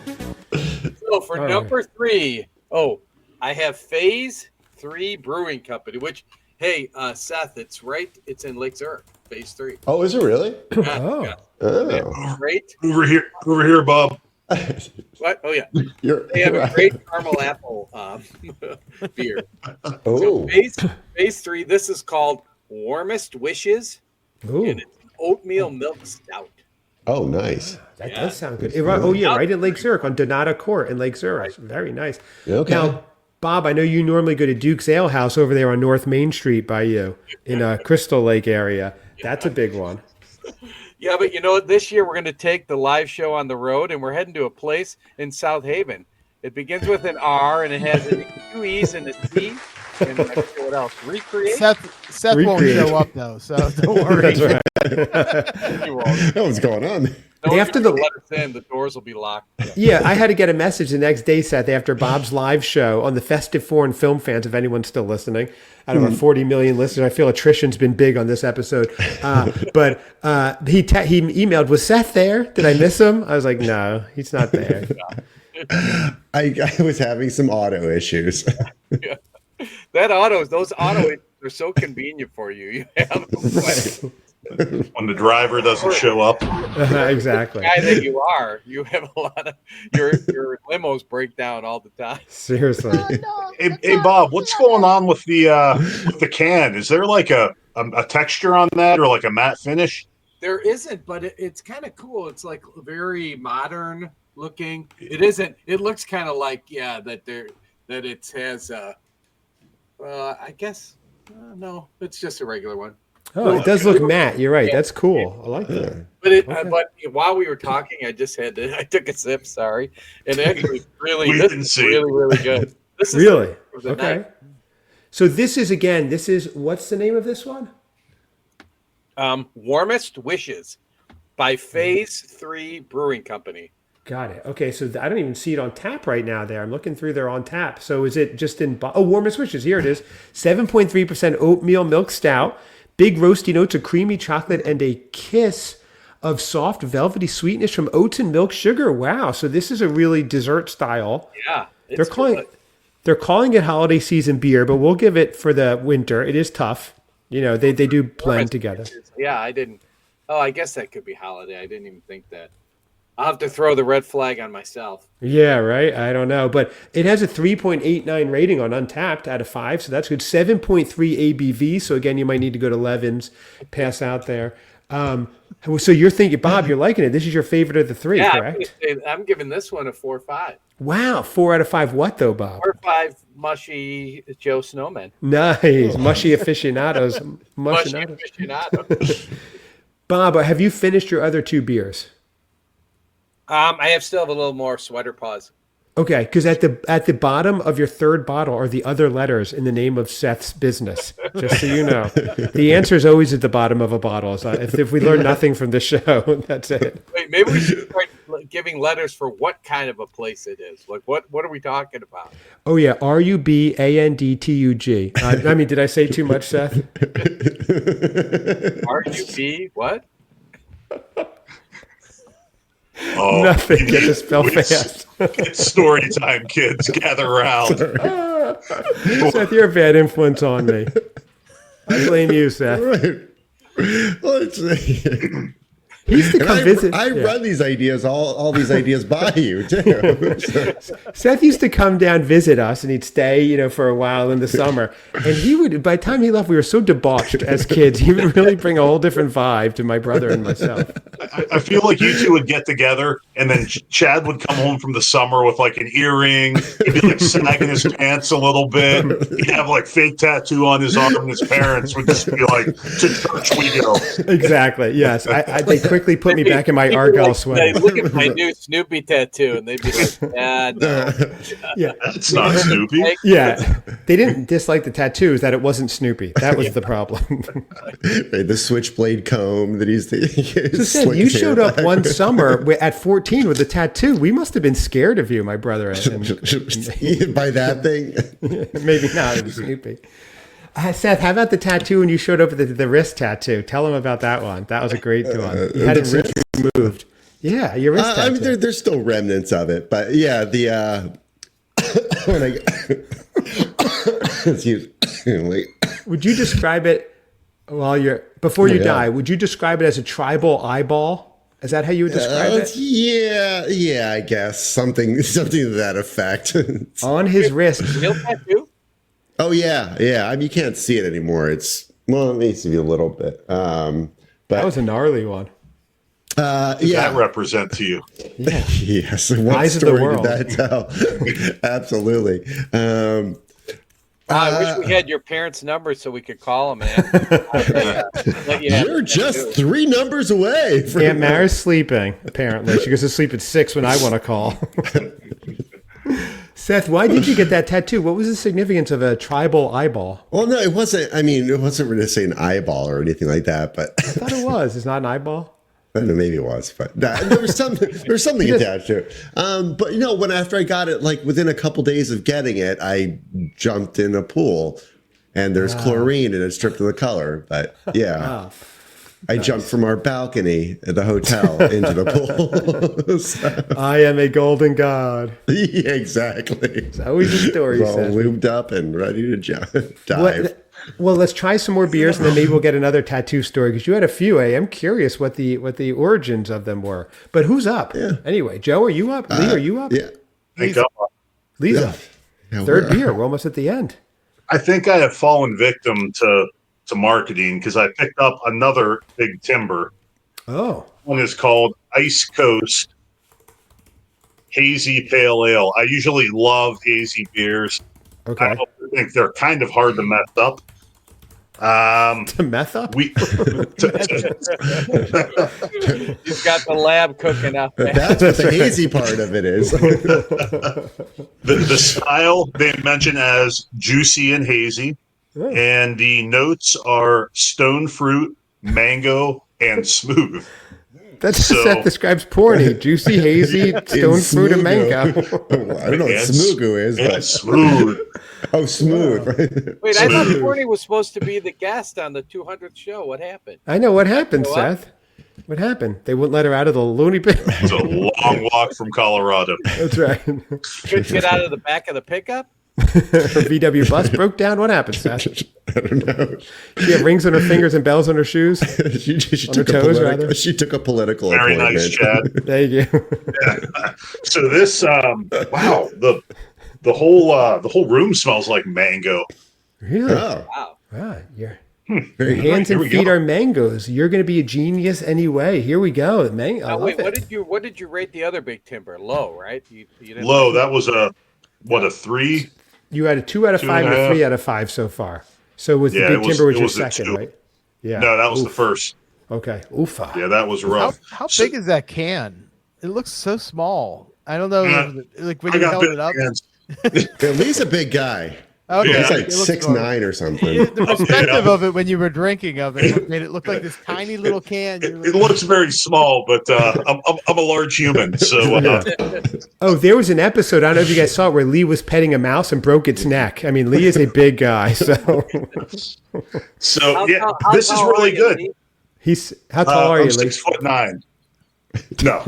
So for number 3, I have Phase 3 Brewing Company, which, hey, Seth, it's in Lake Zurich, Phase 3. Oh, is it really? Yeah. Great. Over here, Bob. What? Oh, yeah. They have a great caramel apple beer. Oh. So phase 3, this is called Warmest Wishes. Ooh. And it's oatmeal milk stout. Oh, nice. That does sound good. Right in Lake Zurich on Donata Court in Lake Zurich. Right. Very nice. Okay. Now, Bob, I know you normally go to Duke's Ale House over there on North Main Street by you in Crystal Lake area. That's a big one. Yeah, but this year we're going to take the live show on the road, and we're heading to a place in South Haven. It begins with an R, and it has 2 E's and a C. And I forget what else? Recreate? Seth won't show up, though, so don't worry. That's right. What's going on? After let us in, the doors will be locked. Yeah, I had to get a message the next day, Seth, after Bob's live show on the Festive Foreign Film Fans, if anyone's still listening. Out of our 40 million listeners, I feel attrition's been big on this episode. But he emailed, was Seth there? Did I miss him? I was like, no, he's not there. I was having some auto issues. Yeah. Those auto are so convenient for you. You have them when the driver doesn't show up. Exactly. The guy that you have a lot of your limos break down all the time. Seriously. Hey Bob, what's going on with the can? Is there like a texture on that or like a matte finish? There isn't, but it's kind of cool. It's like very modern looking. It isn't. It looks kind of like that it has. I guess no, it's just a regular one. Oh, it does look matte. You're right. That's cool. I like that. But while we were talking, I took a sip. Sorry, and actually, really, We this didn't is see. really, really good. This is Really? the Okay. night. So this is what's the name of this one? Warmest Wishes by Phase 3 Brewing Company. Got it. Okay, so I don't even see it on tap right now there. I'm looking through there on tap. So is it just in... Warmest Wishes. Here it is. 7.3% oatmeal milk stout. Big roasty notes of creamy chocolate and a kiss of soft velvety sweetness from oats and milk sugar. Wow. So this is a really dessert style. Yeah. They're calling it holiday season beer, but we'll give it for the winter. It is tough. You know, they do blend together. Yeah, I didn't. Oh, I guess that could be holiday. I didn't even think that. I'll have to throw the red flag on myself. Yeah, right. I don't know, but it has a 3.89 rating on Untapped out of 5, so that's good. 7.3 ABV. So again, you might need to go to Levins, pass out there. So you're thinking, Bob, you're liking it. This is your favorite of the three, correct? I'm giving this one a 4.5. Wow, 4 out of 5. What though, Bob? 4.5 mushy Joe Snowman. Nice, mushy aficionados. Mushy aficionado. Bob, have you finished your other 2 beers? I still have a little more sweater paws. Okay, because at the bottom of your third bottle are the other letters in the name of Seth's business. Just so you know, the answer is always at the bottom of a bottle. So if we learn nothing from the show, that's it. Wait, maybe we should start giving letters for what kind of a place it is. Like what are we talking about? Oh yeah, RUBANDTUG. I mean, did I say too much, Seth? RUB what? Oh, Nothing. Get to spell fast. It's story time, kids. Gather around. Seth, you're a bad influence on me. I blame you, Seth. Right. Well, He used to come visit. I run these ideas, all these ideas by you too. Seth used to come down, visit us, and he'd stay, for a while in the summer. And he would, by the time he left, we were so debauched as kids. He would really bring a whole different vibe to my brother and myself. I feel like you two would get together, and then Chad would come home from the summer with like an earring. He'd be like sagging his pants a little bit. He'd have like fake tattoo on his arm, and his parents would just be like, "To church we go." Exactly. Yes. They quickly put me back in my Argyle sweater. They look at my new Snoopy tattoo, and they'd be like, no. Yeah. It's not Snoopy. Yeah. They didn't dislike the tattoos, that it wasn't Snoopy. That was the problem. The switchblade comb that he's So Seth, you showed up one summer at 14 with a tattoo. We must have been scared of you, my brother. by that thing. Maybe not. It was Snoopy. Seth, how about the tattoo when you showed up with the wrist tattoo? Tell them about that one. That was a great one. You had it removed. Yeah, your wrist tattoo. I mean, there's still remnants of it, but yeah, when I excuse me. Would you describe it before you die? Would you describe it as a tribal eyeball? Is that how you would describe it? Yeah, I guess something to that effect. On his wrist. Real tattoo? Oh yeah. I mean, you can't see it anymore. It needs to be a little bit. But That was a gnarly one. What does that represent to you? Yeah. Yes. What Eyes of the story world. did that tell? Absolutely. I wish we had your parents' number so we could call them, man. You're just 3 numbers away. Aunt Mara's sleeping, apparently. She goes to sleep at 6 when I want to call. Seth, why did you get that tattoo? What was the significance of a tribal eyeball? Well, no, it wasn't. I mean, it wasn't really say an eyeball or anything like that, but I thought it was. It's not an eyeball? I don't know, maybe it was, but there was something attached to it. But when after I got it, like within a couple days of getting it, I jumped in a pool, and there's chlorine and it stripped of the color. But yeah, I jumped from our balcony at the hotel into the pool. So, I am a golden god. yeah, exactly. It's always a story, All Seth. lubed up and ready to dive. Well, let's try some more beers, and then maybe we'll get another tattoo story, because you had a few. I'm curious what the origins of them were. But who's up? Yeah. Anyway, Joe, are you up? Lee, are you up? Yeah. Think up. Lee's up. Yeah, Third beer. We're almost at the end. I think I have fallen victim to marketing because I picked up another big timber. Oh. One is called Ice Coast Hazy Pale Ale. I usually love hazy beers. Okay. I think they're kind of hard to mess up. Metha? We He's got the lab cooking up there. That's what the hazy part of it is. the style they mention as juicy and hazy, and the notes are stone fruit, mango, and smooth. That's So- Seth describes porny. Juicy, hazy, stone fruit, and mango. I don't know what And smoogu is, and but smooth. oh, smooth. Right? Wait, I thought Corny was supposed to be the guest on the 200th show. What happened? I know what happened, You know what? Seth. What happened? They wouldn't let her out of the loony bin. It's a long walk from Colorado. That's right. Couldn't get out of the back of the pickup? Her VW bus broke down. What happened, Seth? I don't know. She had rings on her fingers and bells on her shoes. She On took her a toes, politi- rather? she took a political Very appointment. nice, Chad. There you go. So this, wow, the whole room smells like mango. Really? Oh, Wow. Wow. Your very hands Here and we feet go. are mangoes. You're going to be a genius anyway. Here we go. I Now, love wait, it. what did you rate the other big timber? Low, right? You didn't Low. like- That was a 3. You had a 2 out of 5 and a 2.5. 3 out of 5 so far. So was the Yeah, big it was- timber was it your was a second, 2. right? Yeah. No, that was the Oof. first. Okay. Oofa. Yeah, that was How, rough. how So- big is that can? It looks so small. I don't know. Like when I you got held big it up. hands. at least a big guy. Okay, Yeah. He's like it looks 6'9" or something. The perspective Yeah. of it when you were drinking of it made it look like this tiny little can. You're It like, looks very small, but I'm a large human, so Oh, there was an episode, I don't know if you guys saw it, where Lee was petting a mouse and broke its neck. I mean, Lee is a big guy, so so yeah, how this is tall are really you, good. Lee? he's how tall are I'm you, Lee? 6'9". No.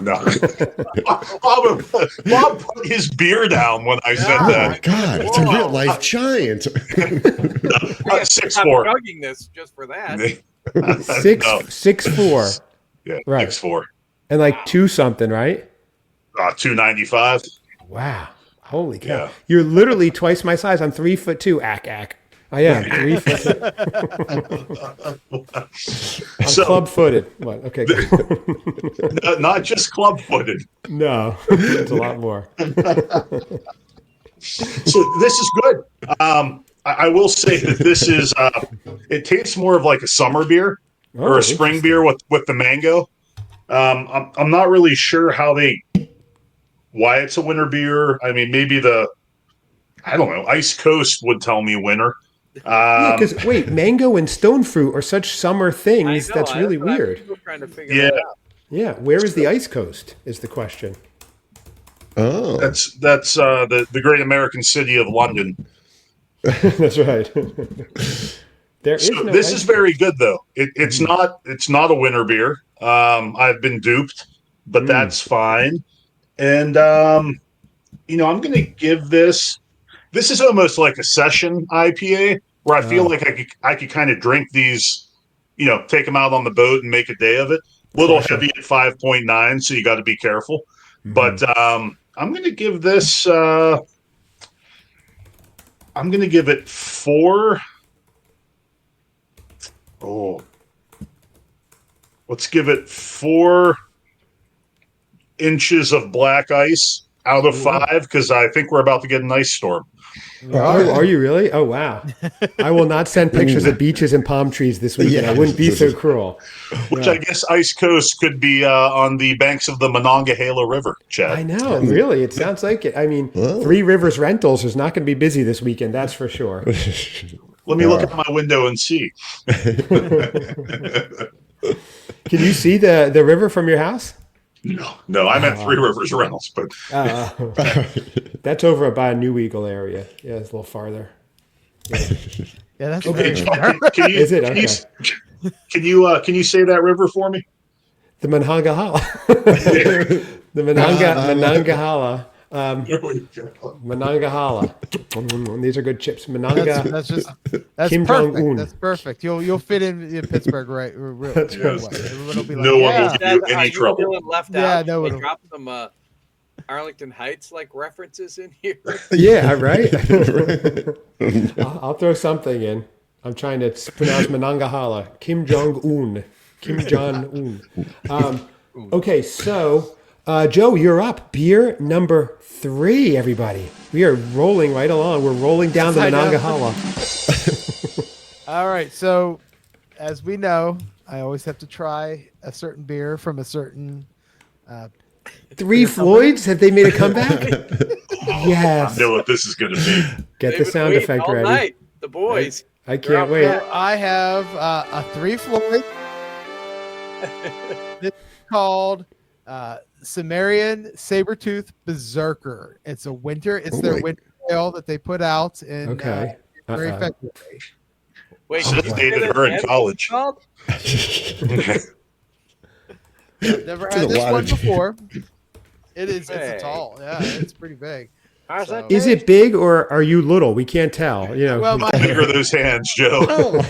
Bob put his beer down when I said Oh that. my God, it's a real life giant. 6'4". I'm chugging this just for that. Six No. 6'4", Yeah, Right. 6'4". and like 2 something, right? 295. Wow. Holy cow. Yeah. You're literally twice my size. I'm 3'2". Ack. I am 3'2". I'm So club-footed. What? Okay. Go. not just club-footed. No, it's a lot more. So this is good. I will say that this is. It tastes more of like a summer beer or Oh, a spring beer with the mango. I'm not really sure why it's a winter beer. I mean, maybe I don't know. Ice Coast would tell me winter. Yeah, because wait, mango and stone fruit are such summer I things. know, That's really what I'm weird. still trying to figure Yeah. that out. Yeah, where is the ice coast? Is the question. Oh, That's the great American city of London. That's right. There is So no this ice is very good though. It's not a winter beer. I've been duped, but that's fine. And I'm going to give this. This is almost like a session IPA where I feel like I could kind of drink these, take them out on the boat and make a day of it. A little heavy at 5.9, so you got to be careful. But I'm going to give this. I'm going to give it 4. Oh, let's give it 4 inches of black ice out of 5 because I think we're about to get an ice storm. Oh, are you really? Oh, wow. I will not send pictures of beaches and palm trees this weekend. Yeah. I wouldn't be so cruel. Which I guess Ice Coast could be on the banks of the Monongahela River, Chad. I know, really. It sounds like it. I mean, Whoa. Three Rivers Rentals is not going to be busy this weekend, that's for sure. Let me look out my window and see. Can you see the river from your house? No, I'm at Three Rivers Rentals, but That's over by New Eagle area. Yeah, it's a little farther. yeah, that's Hey, very can you Is it? can you say that river for me? The Monongahela. The Monongahela. There we go. Monongahela. These are good chips. That's Kim perfect. Jong-un. That's perfect. You'll fit in Pittsburgh right. That's real right. well. Everyone will be like, No one yeah. will give you Are any you trouble. feeling left Yeah, out? no They one- drop some Arlington Heights like references in here. Yeah, right. I'll throw something in. I'm trying to pronounce Monongahela. Kim Jong-un. Kim Jong-un. Okay, so Joe, you're up. Beer number 3, everybody. We are rolling right along. We're rolling down the I know. Monongahela. All right. So, as we know, I always have to try a certain beer from a certain. Three Floyds? Have they made a comeback? Yes. I know what this is going to be. Get They've the been sound waiting effect all ready. night. The boys. I can't wait. So I have a 3 Floyd. This is called Sumerian Sabertooth Berserker. It's a winter. It's their winter ale that they put out in Okay. January, Uh-oh. February. Wait, Should have dated her in college. Never It's a had this lot one of- before. It is. It's Hey. a tall. Yeah, it's pretty big. How's So- that? Is it big or are you little? We can't tell. You know. Well, Bigger those hands, Joe.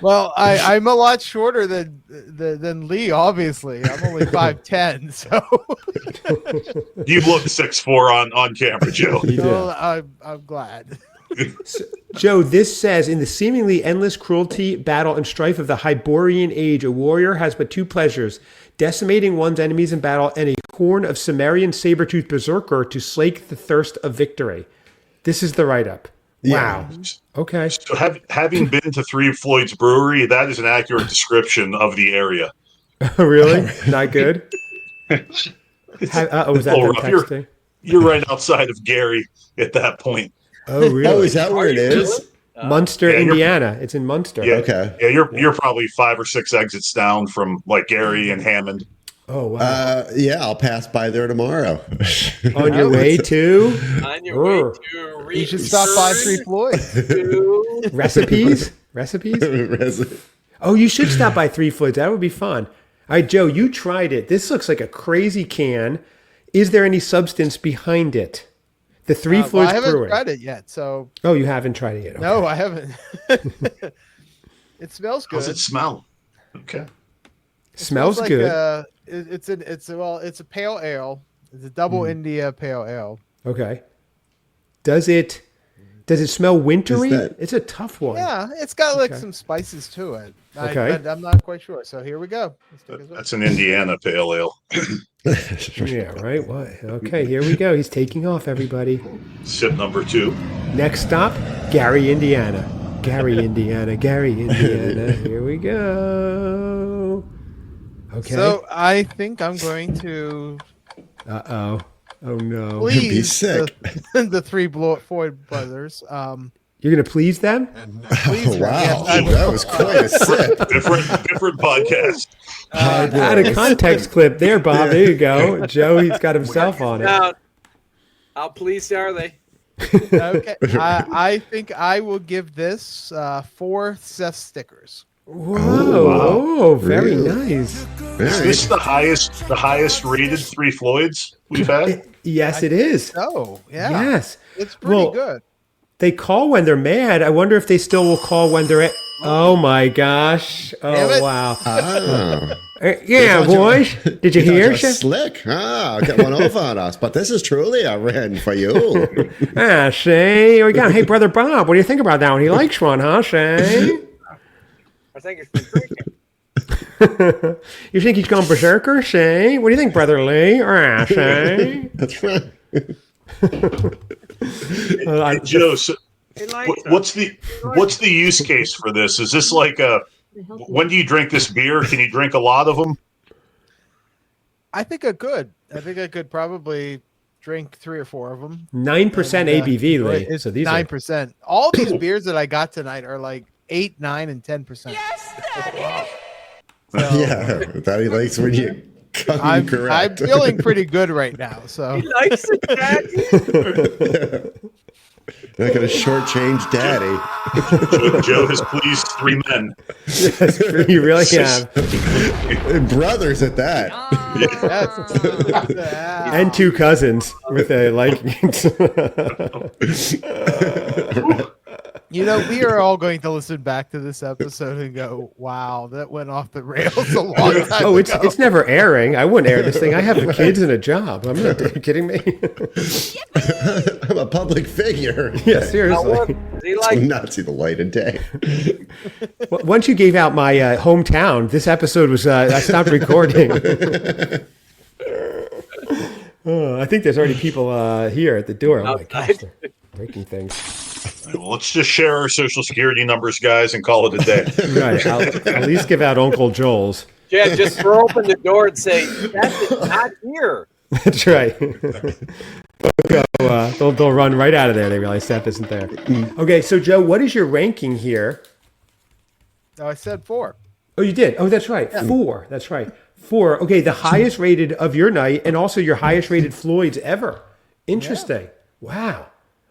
Well, I'm a lot shorter than Lee. Obviously, I'm only 5'10", so You look 6'4" on camera, Joe. You do. well, I'm glad. Joe, this says, in the seemingly endless cruelty, battle, and strife of the Hyborian age, a warrior has but two pleasures: decimating one's enemies in battle and a horn of Sumerian saber-toothed berserker to slake the thirst of victory. This is the write-up. Yeah. Wow. Okay. So having been to Three Floyd's Brewery, that is an accurate description of the area. Really? Not good? Was that Oh, them rough. You're- texting? You're right outside of Gary at that point. Oh, really? Oh, is that where it you is? Munster, Yeah, you're- Indiana. It's in Munster. Yeah. Okay. Yeah, you're probably 5 or 6 exits down from like Gary and Hammond. Oh, wow. Yeah, I'll pass by there tomorrow. On your way to On your way Urgh. to You should stop by 3 Floyd. to recipes? Oh, you should stop by Three Floyds. That would be fun. All right, Joe, you tried it. This looks like a crazy can. Is there any substance behind it? The Three Well, Floyds I haven't Brewing. tried it yet, so Oh, you haven't tried it yet. Okay. no, I haven't. It smells good. How's it smell? Okay. Smells like good. It's a pale ale. It's a double India pale ale. Okay. Does it smell wintry? Is that- It's a tough one. Yeah, it's got like Okay. some spices to it. Okay. But I'm not quite sure. So here we go. Let's take a look. That's an Indiana pale ale. Yeah, right. What? Okay, here we go. He's taking off, everybody. Sip number 2. Next stop, Gary, Indiana. Gary, Indiana. Gary, Indiana. Here we go. Okay. So I think I'm going to Uh-oh. Oh, no. please sick. the 3 Floyd brothers. You're going to please them? Oh, wow. Yes, That was quite a sip. Different podcast. Out of context clip there, Bob. There you go. Joe, he's got himself on it. now. How pleased are they? Okay, I think I will give this 4 Seth stickers. Whoa. Oh, very Really? nice. Is this the highest rated Three Floyds we've had? Yes, it is. Oh, yeah. Yes. It's pretty Well, good. They call when they're mad. I wonder if they still will call when they're at. Oh, my gosh. Damn Oh, it. wow. Oh. Yeah, boys. Did you hear? You're slick. Got one over on us. But this is truly a win for you. See? We got, hey, Brother Bob, what do you think about that one? He likes one, huh, see? I think it's been drinking. You think he's gone berserker, see? What do you think, Brother Lee? See? That's right. Hey, Joe, so He likes what's the use case for this? Is this like when do you drink this beer? Can you drink a lot of them? I think I could. I think I could probably drink 3 or 4 of them. 9% ABV, Lee. It's So these are 9%. All these beers that I got tonight are like 8, 9, and 10%. Yeah, that he likes when you come I'm correct. feeling pretty good right now. So He likes it, Daddy. Not going to shortchange Daddy. Joe has pleased 3 men. yes, you really have. And brothers at that. yes. And 2 cousins with a likings. You know, we are all going to listen back to this episode and go, "Wow, that went off the rails a long time Oh, ago." it's never airing. I wouldn't air this thing. I have kids and a job. I'm not. Are you kidding me? I'm a public figure. Yeah, Now, seriously. what, does he Will like? not see the light of day. Once you gave out my hometown, this episode was. I stopped recording. Oh, I think there's already people here at the door. Oh my gosh, Outside. they're breaking things. Well, let's just share our social security numbers, guys, and call it a day. Right. I'll at least give out Uncle Joel's. Yeah, just throw open the door and say, "That's not here." That's right. They'll run right out of there. They realize Seth isn't there. Okay, so Joe, what is your ranking here? Oh, I said 4. Oh, you did. Oh, that's right. 4. That's right. 4. Okay, the highest rated of your night, and also your highest rated Floyd's ever. Interesting. Wow.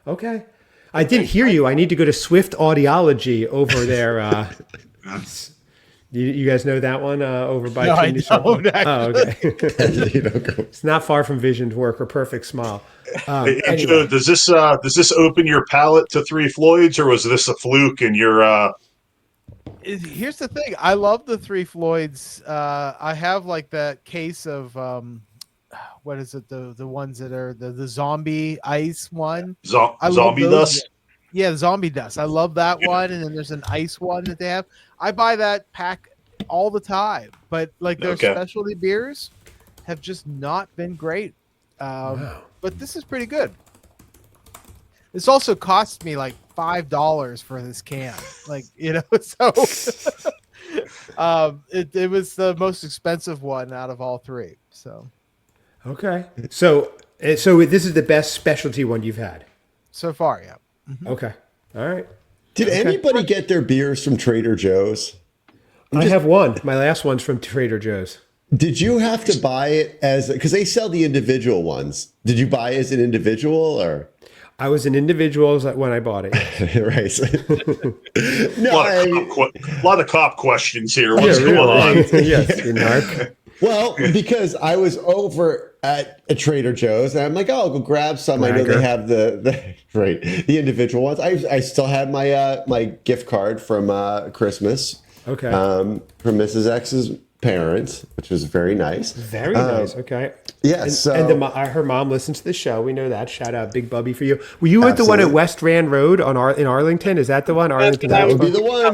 Okay. I didn't hear you. I need to go to Swift Audiology over there. You guys know that one over by No, I Kidney Circle? don't, actually. Oh, okay. It's not far from Vision's work or Perfect Smile. Hey, Anyway. Joe, does this open your palate to 3 Floyds, or was this a fluke? And you're Here's the thing. I love the 3 Floyds. I have like that case of what is it? The ones that are the zombie ice one. I love zombie those. dust? Yeah, zombie dust. I love that one. And then there's an ice one that they have. I buy that pack all the time. But like their specialty beers have just not been great. But this is pretty good. This also cost me like $5 for this can. Like, so it was the most expensive one out of all 3. So Okay. So this is the best specialty one you've had. so far, yeah. Mm-hmm. Okay. All right. Did anybody get their beers from Trader Joe's? I have one. My last one's from Trader Joe's. Did you have to buy it because they sell the individual ones? Did you buy it as an individual or? I was an individual when I bought it. Right. No, a lot of cop questions here. What's going on? Yes, you narc. Well, because I was over at a Trader Joe's and I'm like, oh, I'll go grab some. I know they have the individual ones. I still had my my gift card from Christmas. Okay. From Mrs. X's parents, which was very nice. Very nice. Okay. Yes. And her mom listens to the show. We know that. Shout out, Big Bubby, for you. Were you at the one at West Rand Road in Arlington? Is that the one? Arlington. That would be the one.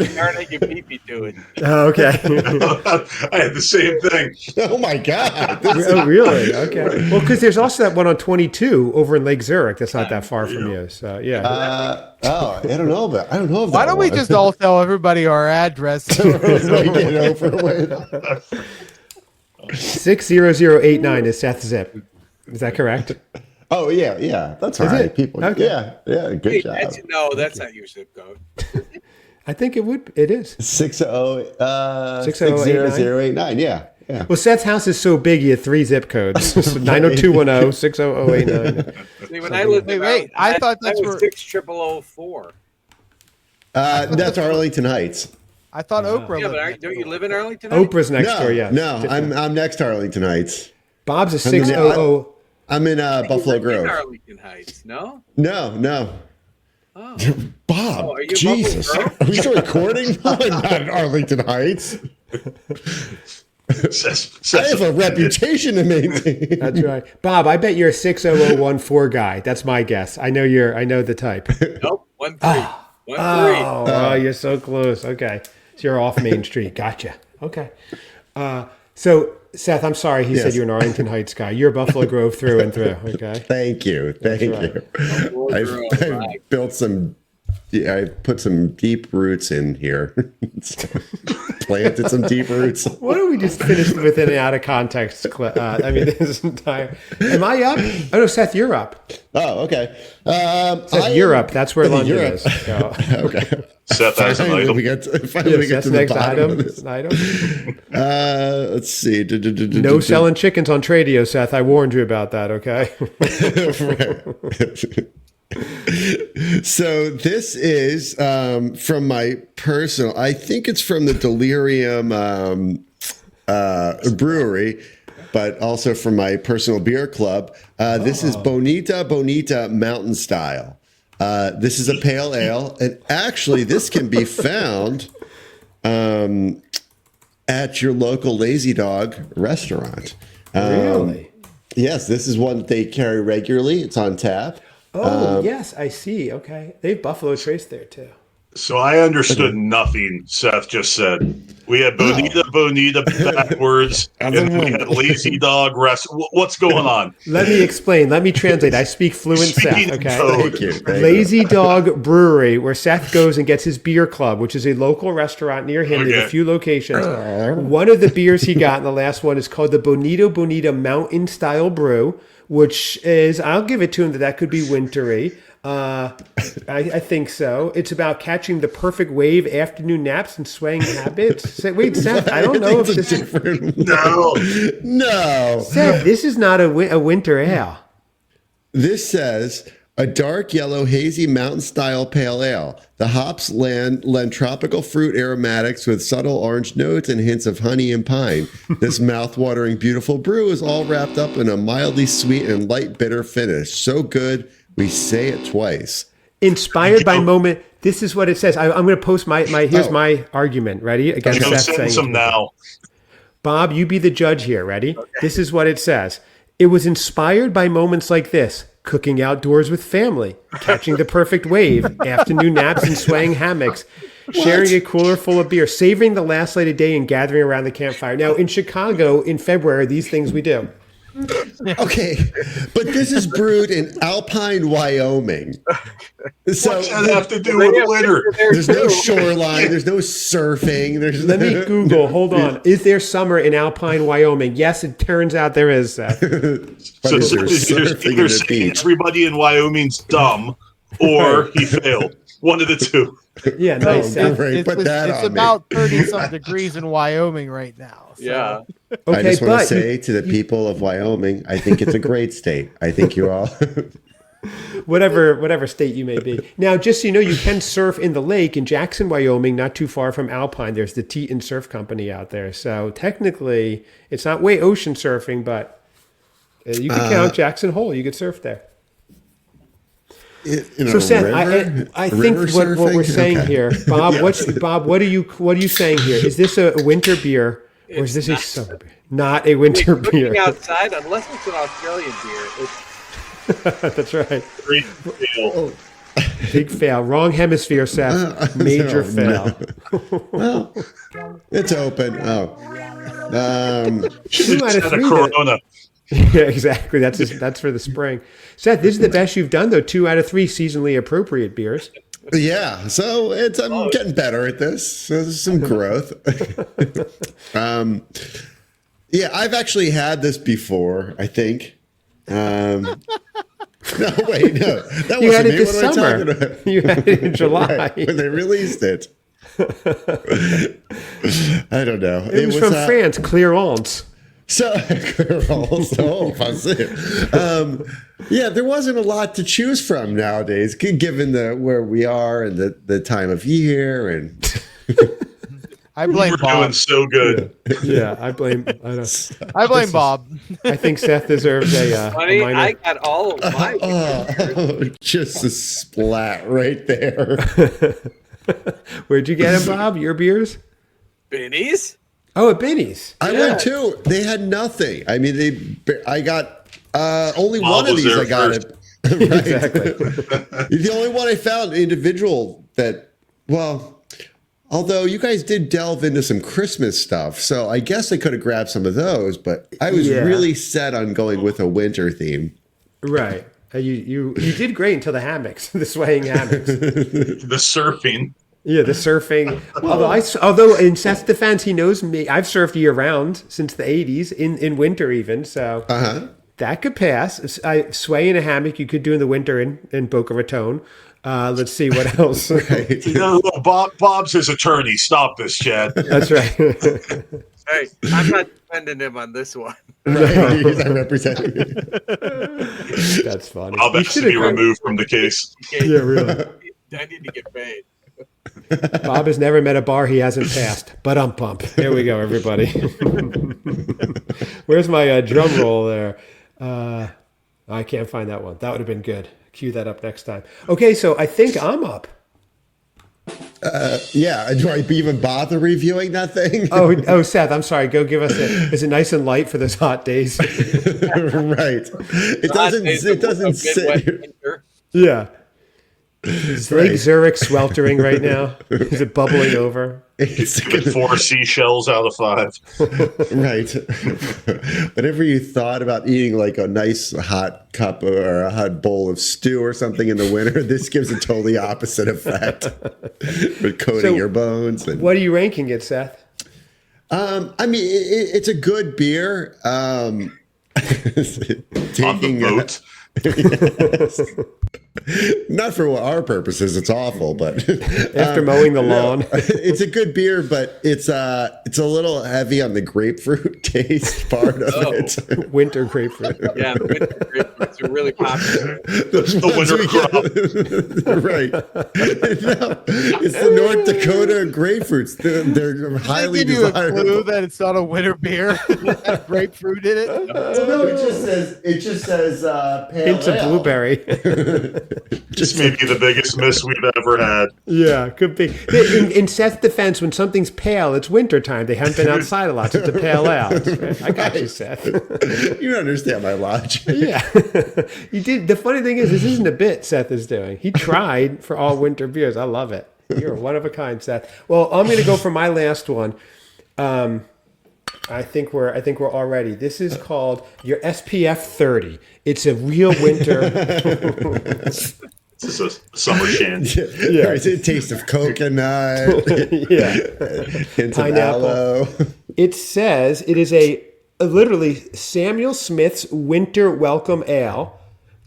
You beat me to it. Oh, okay. I had the same thing. Oh my God. Oh, really? Okay. Well, because there's also that one on 22 over in Lake Zurich. That's not that far from you. So yeah. I don't know about. I don't know if Why don't we just all tell everybody our address? 60089 is Seth's zip. Is that correct? Oh yeah, that's right. it? People, Okay. yeah, good job. That's not your zip code. I think it is. 60089. Yeah. Well, Seth's house is so big, he had 3 zip codes. So 90210, 60089. See, when I lived in Wait, I thought that that's was where 60004. That's Arlington Heights. I thought Oprah. Yeah, lived but don't you live in Arlington? Oprah's next door, yes. No, I'm next to Arlington Heights. Bob's is 600. I'm in Buffalo In Grove. Arlington Heights, no? No. Oh. Bob, Oh, are you Jesus. Buffalo Are we still recording? No, I'm not in Arlington Heights. I have a reputation to maintain. That's right. Bob, I bet you're a 60014 guy. That's my guess. I know the type. Nope, 1-3. 1-3. Oh, you're so close. Okay. So you're off Main Street. Gotcha. Okay. So, Seth, I'm sorry he said you're an Arlington Heights guy. You're Buffalo Grove through and through. Okay. Thank you. I've built some. Yeah, I put some deep roots in here. Planted some deep roots. Why don't we just finish with an out of context? This entire. Am I up? Oh no, Seth, you're up. Oh, okay. Seth, you're up. That's where London is. So. Okay. Seth has an item. We get to the next bottom item. of this. Let's see. No selling chickens on Tradio, Seth. I warned you about that. Okay. So this is from my personal. I think it's from the Delirium Brewery, but also from my personal beer club. This is Bonita Mountain Style. This is a pale ale, and actually, this can be found at your local Lazy Dog restaurant. Really? Yes, this is one that they carry regularly. It's on tap. Oh, yes, I see. Okay. They have Buffalo Trace there, too. So I understood nothing Seth just said. We had Bonita backwards, and we had Lazy Dog Rest. What's going on? Let me explain. Let me translate. I speak fluent Speaking Seth. in Okay. code. Thank you. Lazy Dog Brewery, where Seth goes and gets his beer club, which is a local restaurant near him in a Okay. few locations. One of the beers he got, and the last one, is called the Bonita Mountain Style Brew, which is, I'll give it to him that could be wintry. I think so. It's about catching the perfect wave, afternoon naps, and swaying habits. Wait, Seth, I don't know if this is... No. Seth, this is not a winter ale. This says a dark yellow hazy mountain style pale ale. The hops lend tropical fruit aromatics with subtle orange notes and hints of honey and pine. This mouth-watering beautiful brew is all wrapped up in a mildly sweet and light bitter finish. So good, we say it twice. Inspired by moment. This is what it says. I'm going to post my here's my argument. Ready? Against Go Seth send saying some now. Bob, you be the judge here. Ready? Okay. This is what it says. It was inspired by moments like this: cooking outdoors with family, catching the perfect wave, afternoon naps and swaying hammocks, sharing a cooler full of beer, savoring the last light of day, and gathering around the campfire. Now, in Chicago, in February, these things we do. Okay, but this is brewed in Alpine, Wyoming. So What's that have to do with winter? there's no shoreline, there's no surfing. Let me Google. Hold on. Is there summer in Alpine, Wyoming? Yes, it turns out there is. So you're either saying everybody in Wyoming's dumb or he failed. One of the two. Yeah, nice. Seth. Right, put that it's on me. about 30-some degrees in Wyoming right now. So. Yeah. I just want but to say to the people of Wyoming, I think it's a great state. I think you all. whatever state you may be. Now, just so you know, you can surf in the lake in Jackson, Wyoming, not too far from Alpine. There's the Teton Surf Company out there. So technically, it's not way ocean surfing, but you could count Jackson Hole. You could surf there. So Seth, I think what we're saying here, Bob. Yes. What are you saying here? Is this a winter beer or is this a summer beer? Not a winter beer. Cooking outside, unless it's an Australian beer. That's right. Great deal. Big fail. Wrong hemisphere, Seth. Major fail. No. Well, it's open. 2 out of Had a 3. Corona. Yeah, exactly. That's for the spring. Seth, this is the best you've done, though. 2 out of 3 seasonally appropriate beers. Yeah, so I'm getting better at this. So there's some growth. Yeah, I've actually had this before, I think. No, wait, no. That You had wasn't it me. this What am I summer. talking about? You had it in July. Right, when they released it. I don't know. It was from France, Clermont. So, yeah, there wasn't a lot to choose from nowadays, given where we are and the time of year. And I blame We're Bob. doing so good. Yeah, I blame Bob. I think Seth deserves a Buddy, minor. I got all of mine. Just a splat right there. Where'd you get them, Bob? Your beers? Benny's? Oh, at Benny's. I went too. They had nothing. I mean, I got only Bob one of was these. there I got first. it. Right. Exactly. The only one I found individual that, well, although you guys did delve into some Christmas stuff, so I guess I could have grabbed some of those, but I was really set on going with a winter theme. Right. You did great until the hammocks, the swaying hammocks. The surfing. Yeah, the surfing. Although in Seth's defense, he knows me. I've surfed year round since the '80s, in winter even. So that could pass. I sway in a hammock. You could do in the winter in Boca Raton. Let's see what else. Right. You know, Bob's his attorney. Stop this, Chad. That's right. Hey, I'm not defending him on this one. Right. He's not representing me. That's funny. Bob has to be removed from the case. Yeah, really. I need to get paid. Bob has never met a bar he hasn't passed. But pump. Here we go, everybody. Where's my drum roll there? I can't find that one. That would have been good. Cue that up next time. Okay, so I think I'm up. Yeah. Do I even bother reviewing that thing? Oh, Seth, I'm sorry. Go give us it. Is it nice and light for those hot days? Right. It doesn't sit. Yeah. Is Lake Zurich sweltering right now? Is it bubbling over? It's Get 4 seashells out of 5. right. Whenever you thought about eating like a nice hot cup or a hot bowl of stew or something in the winter, this gives a totally opposite effect. With coating your bones. And, what are you ranking it, Seth? I mean, it's a good beer. On Taking the boat. yes. Not for our purposes, it's awful, but After mowing the lawn. it's a good beer, but it's a little heavy on the grapefruit taste part of it. Winter grapefruit. Yeah, the winter grapefruits are really popular. The winter crop. Right. No, it's the North Dakota grapefruits. They're highly Give you a clue desirable. that it's not a winter beer. Has grapefruit in it. No, it just says pale Hints of ale. blueberry. This may be the biggest miss we've ever had. Yeah, could be. In Seth's defense, when something's pale, it's wintertime. They haven't been outside a lot, so it's a pale ale. I got you, Seth. You don't understand my logic. Yeah. You did. The funny thing is, this isn't a bit Seth is doing. He tried for all winter beers. I love it. You're one of a kind, Seth. Well, I'm going to go for my last one. I think we're all ready. This is called your SPF 30. It's a real winter. This is a summer shandy. Yeah. It's a taste of coconut. Yeah. Hints Pineapple. of aloe. It says it is a literally Samuel Smith's Winter Welcome Ale,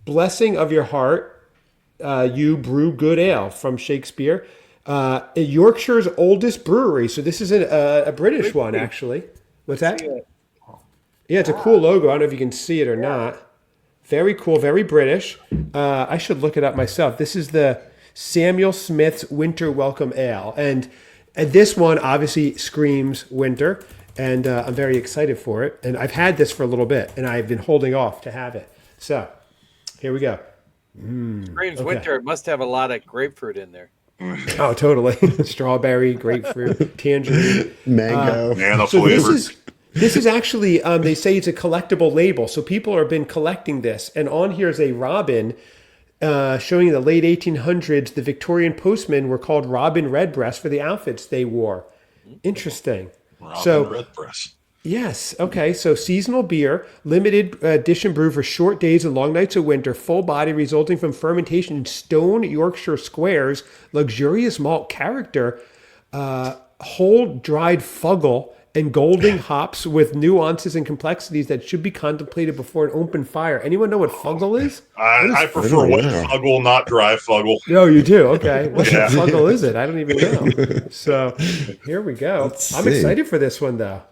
blessing of your heart, you brew good ale from Shakespeare. Yorkshire's oldest brewery. So this is a British one, actually. What's that? Yeah, it's a cool logo. I don't know if you can see it or not. Very cool, very British. I should look it up myself. This is the Samuel Smith's Winter Welcome Ale. And this one obviously screams winter, and I'm very excited for it. And I've had this for a little bit, and I've been holding off to have it. So here we go. Screams winter. It must have a lot of grapefruit in there. Oh, totally. Strawberry, grapefruit, tangerine. Mango. Nano So flavor. this is actually, they say it's a collectible label. So people have been collecting this. And on here is a robin showing in the late 1800s, the Victorian postmen were called Robin Redbreast for the outfits they wore. Interesting. Robin Redbreast. Yes. Okay. So seasonal beer, limited edition brew for short days and long nights of winter, full body resulting from fermentation in stone Yorkshire squares, luxurious malt character, whole dried fuggle, and golding hops with nuances and complexities that should be contemplated before an open fire. Anyone know what fuggle is? I prefer wet know. fuggle, not dry fuggle. No, you do. Okay. What Yeah. fuggle is it? I don't even know. So here we go. Let's I'm see. excited for this one, though.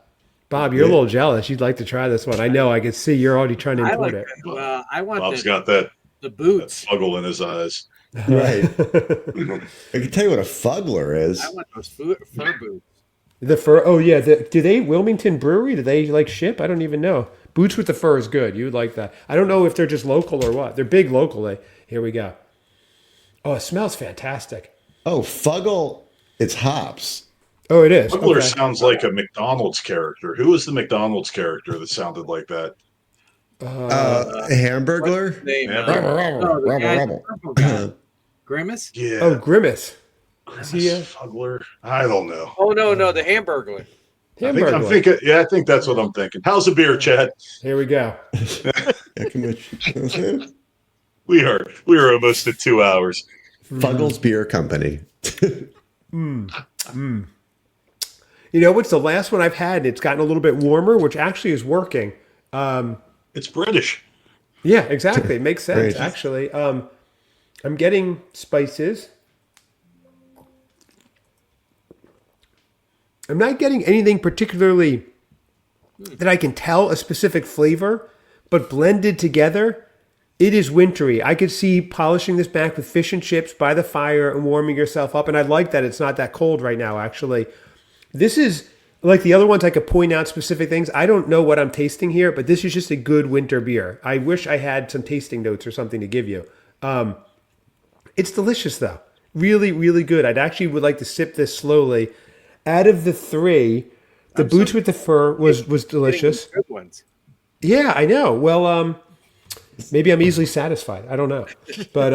Bob, you're a little jealous. You'd like to try this one. I know. I can see you're already trying to I import like it. that. I want Bob's the got that boots. fuggle in his eyes. Right. I can tell you what a fuggler is. I want those fur boots. The fur. Oh yeah. Do they Wilmington Brewery? Do they like ship? I don't even know. Boots with the fur is good. You would like that. I don't know if they're just local or what. They're big locally. Here we go. Oh, it smells fantastic. Oh, fuggle. It's hops. Oh, it is. Fugler Okay. sounds like a McDonald's character. Who was the McDonald's character that sounded like that? Hamburglar. Name. Yeah. Oh, the guy- Rubble. purple guy. Grimace? Yeah. Oh, Grimace. Grimace he, Fugler. I don't know. Oh no, the Hamburglar. I'm Hamburger. thinking. Yeah, I think that's what I'm thinking. How's the beer, Chad? Here we go. We are almost at 2 hours. Fuggle's Beer Company. You know what's the last one I've had? It's gotten a little bit warmer, which actually is working. It's British. Yeah, exactly. It makes sense, Great. actually. I'm getting spices. I'm not getting anything particularly that I can tell a specific flavor, but blended together, it is wintry. I could see polishing this back with fish and chips by the fire and warming yourself up. And I like that it's not that cold right now, actually. This is like the other ones, I could point out specific things. I don't know what I'm tasting here, but this is just a good winter beer. I wish I had some tasting notes or something to give you. It's delicious, though. Really, really good. I'd actually would like to sip this slowly. Out of the three, the boots with the fur was delicious. Good ones. Yeah, I know. Well, Maybe I'm easily satisfied. I don't know. But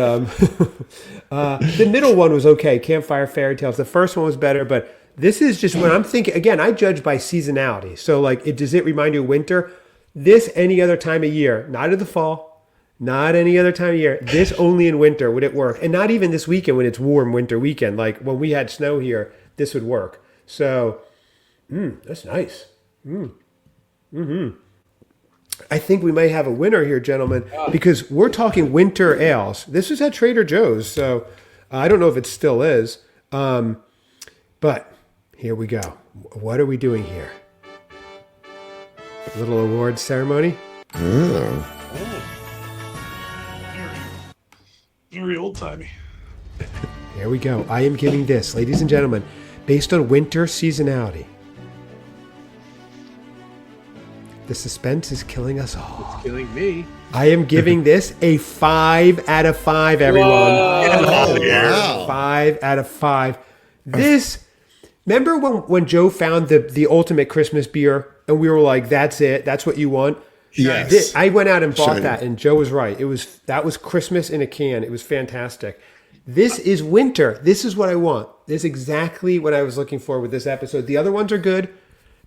the middle one was okay. Campfire Fairy Tales. The first one was better, but this is just when I'm thinking, again, I judge by seasonality. So like, does it remind you of winter? This any other time of year, not in the fall, not any other time of year. This only in winter would it work. And not even this weekend when it's warm winter weekend. Like when we had snow here, this would work. So, that's nice. I think we may have a winner here, gentlemen, because we're talking winter ales. This was at Trader Joe's, so I don't know if it still is. But here we go. What are we doing here? A little award ceremony? Very old-timey. Here we go. I am giving this, ladies and gentlemen, based on winter seasonality. The suspense is killing us all. It's killing me. I am giving this a 5 out of 5, everyone. Oh, wow. 5 out of 5. This, remember when Joe found the ultimate Christmas beer and we were like, that's it, that's what you want? Yes. I went out and bought Shiny. that, and Joe was right. That was Christmas in a can. It was fantastic. This is winter. This is what I want. This is exactly what I was looking for with this episode. The other ones are good.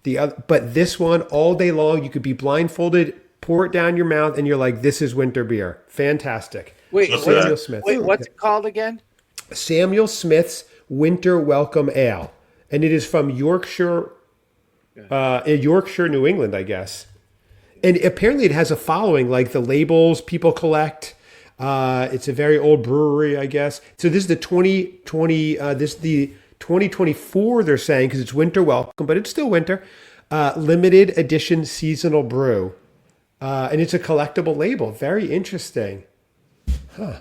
But this one, all day long, you could be blindfolded, pour it down your mouth, and you're like, this is winter beer. Fantastic. Wait, Samuel Smith. what's it called again? Samuel Smith's Winter Welcome Ale. And it is from Yorkshire, New England, I guess. And apparently it has a following, like the labels people collect. It's a very old brewery, I guess. So this is the 2024, they're saying, because it's winter welcome, but it's still winter. Limited edition seasonal brew. And it's a collectible label. Very interesting. Yeah,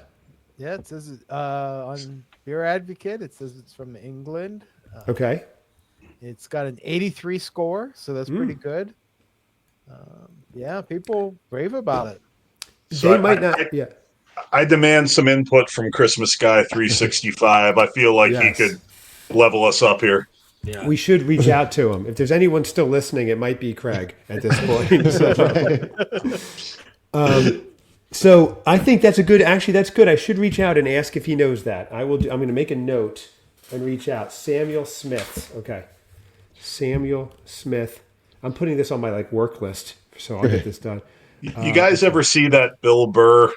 it says on Beer Advocate, it says it's from England. Okay. It's got an 83 score, so that's pretty good. Yeah, people rave about it. So They might not. Yeah. I demand some input from Christmas Guy 365. I feel like he Yes. could level us up here. Yeah. We should reach out to him. If there's anyone still listening, it might be Craig at this point. So I think that's that's good. I should reach out and ask if he knows that. I'm going to make a note and reach out. Samuel Smith. Okay. Samuel Smith. I'm putting this on my work list, so I'll get this done. You guys ever see that Bill Burr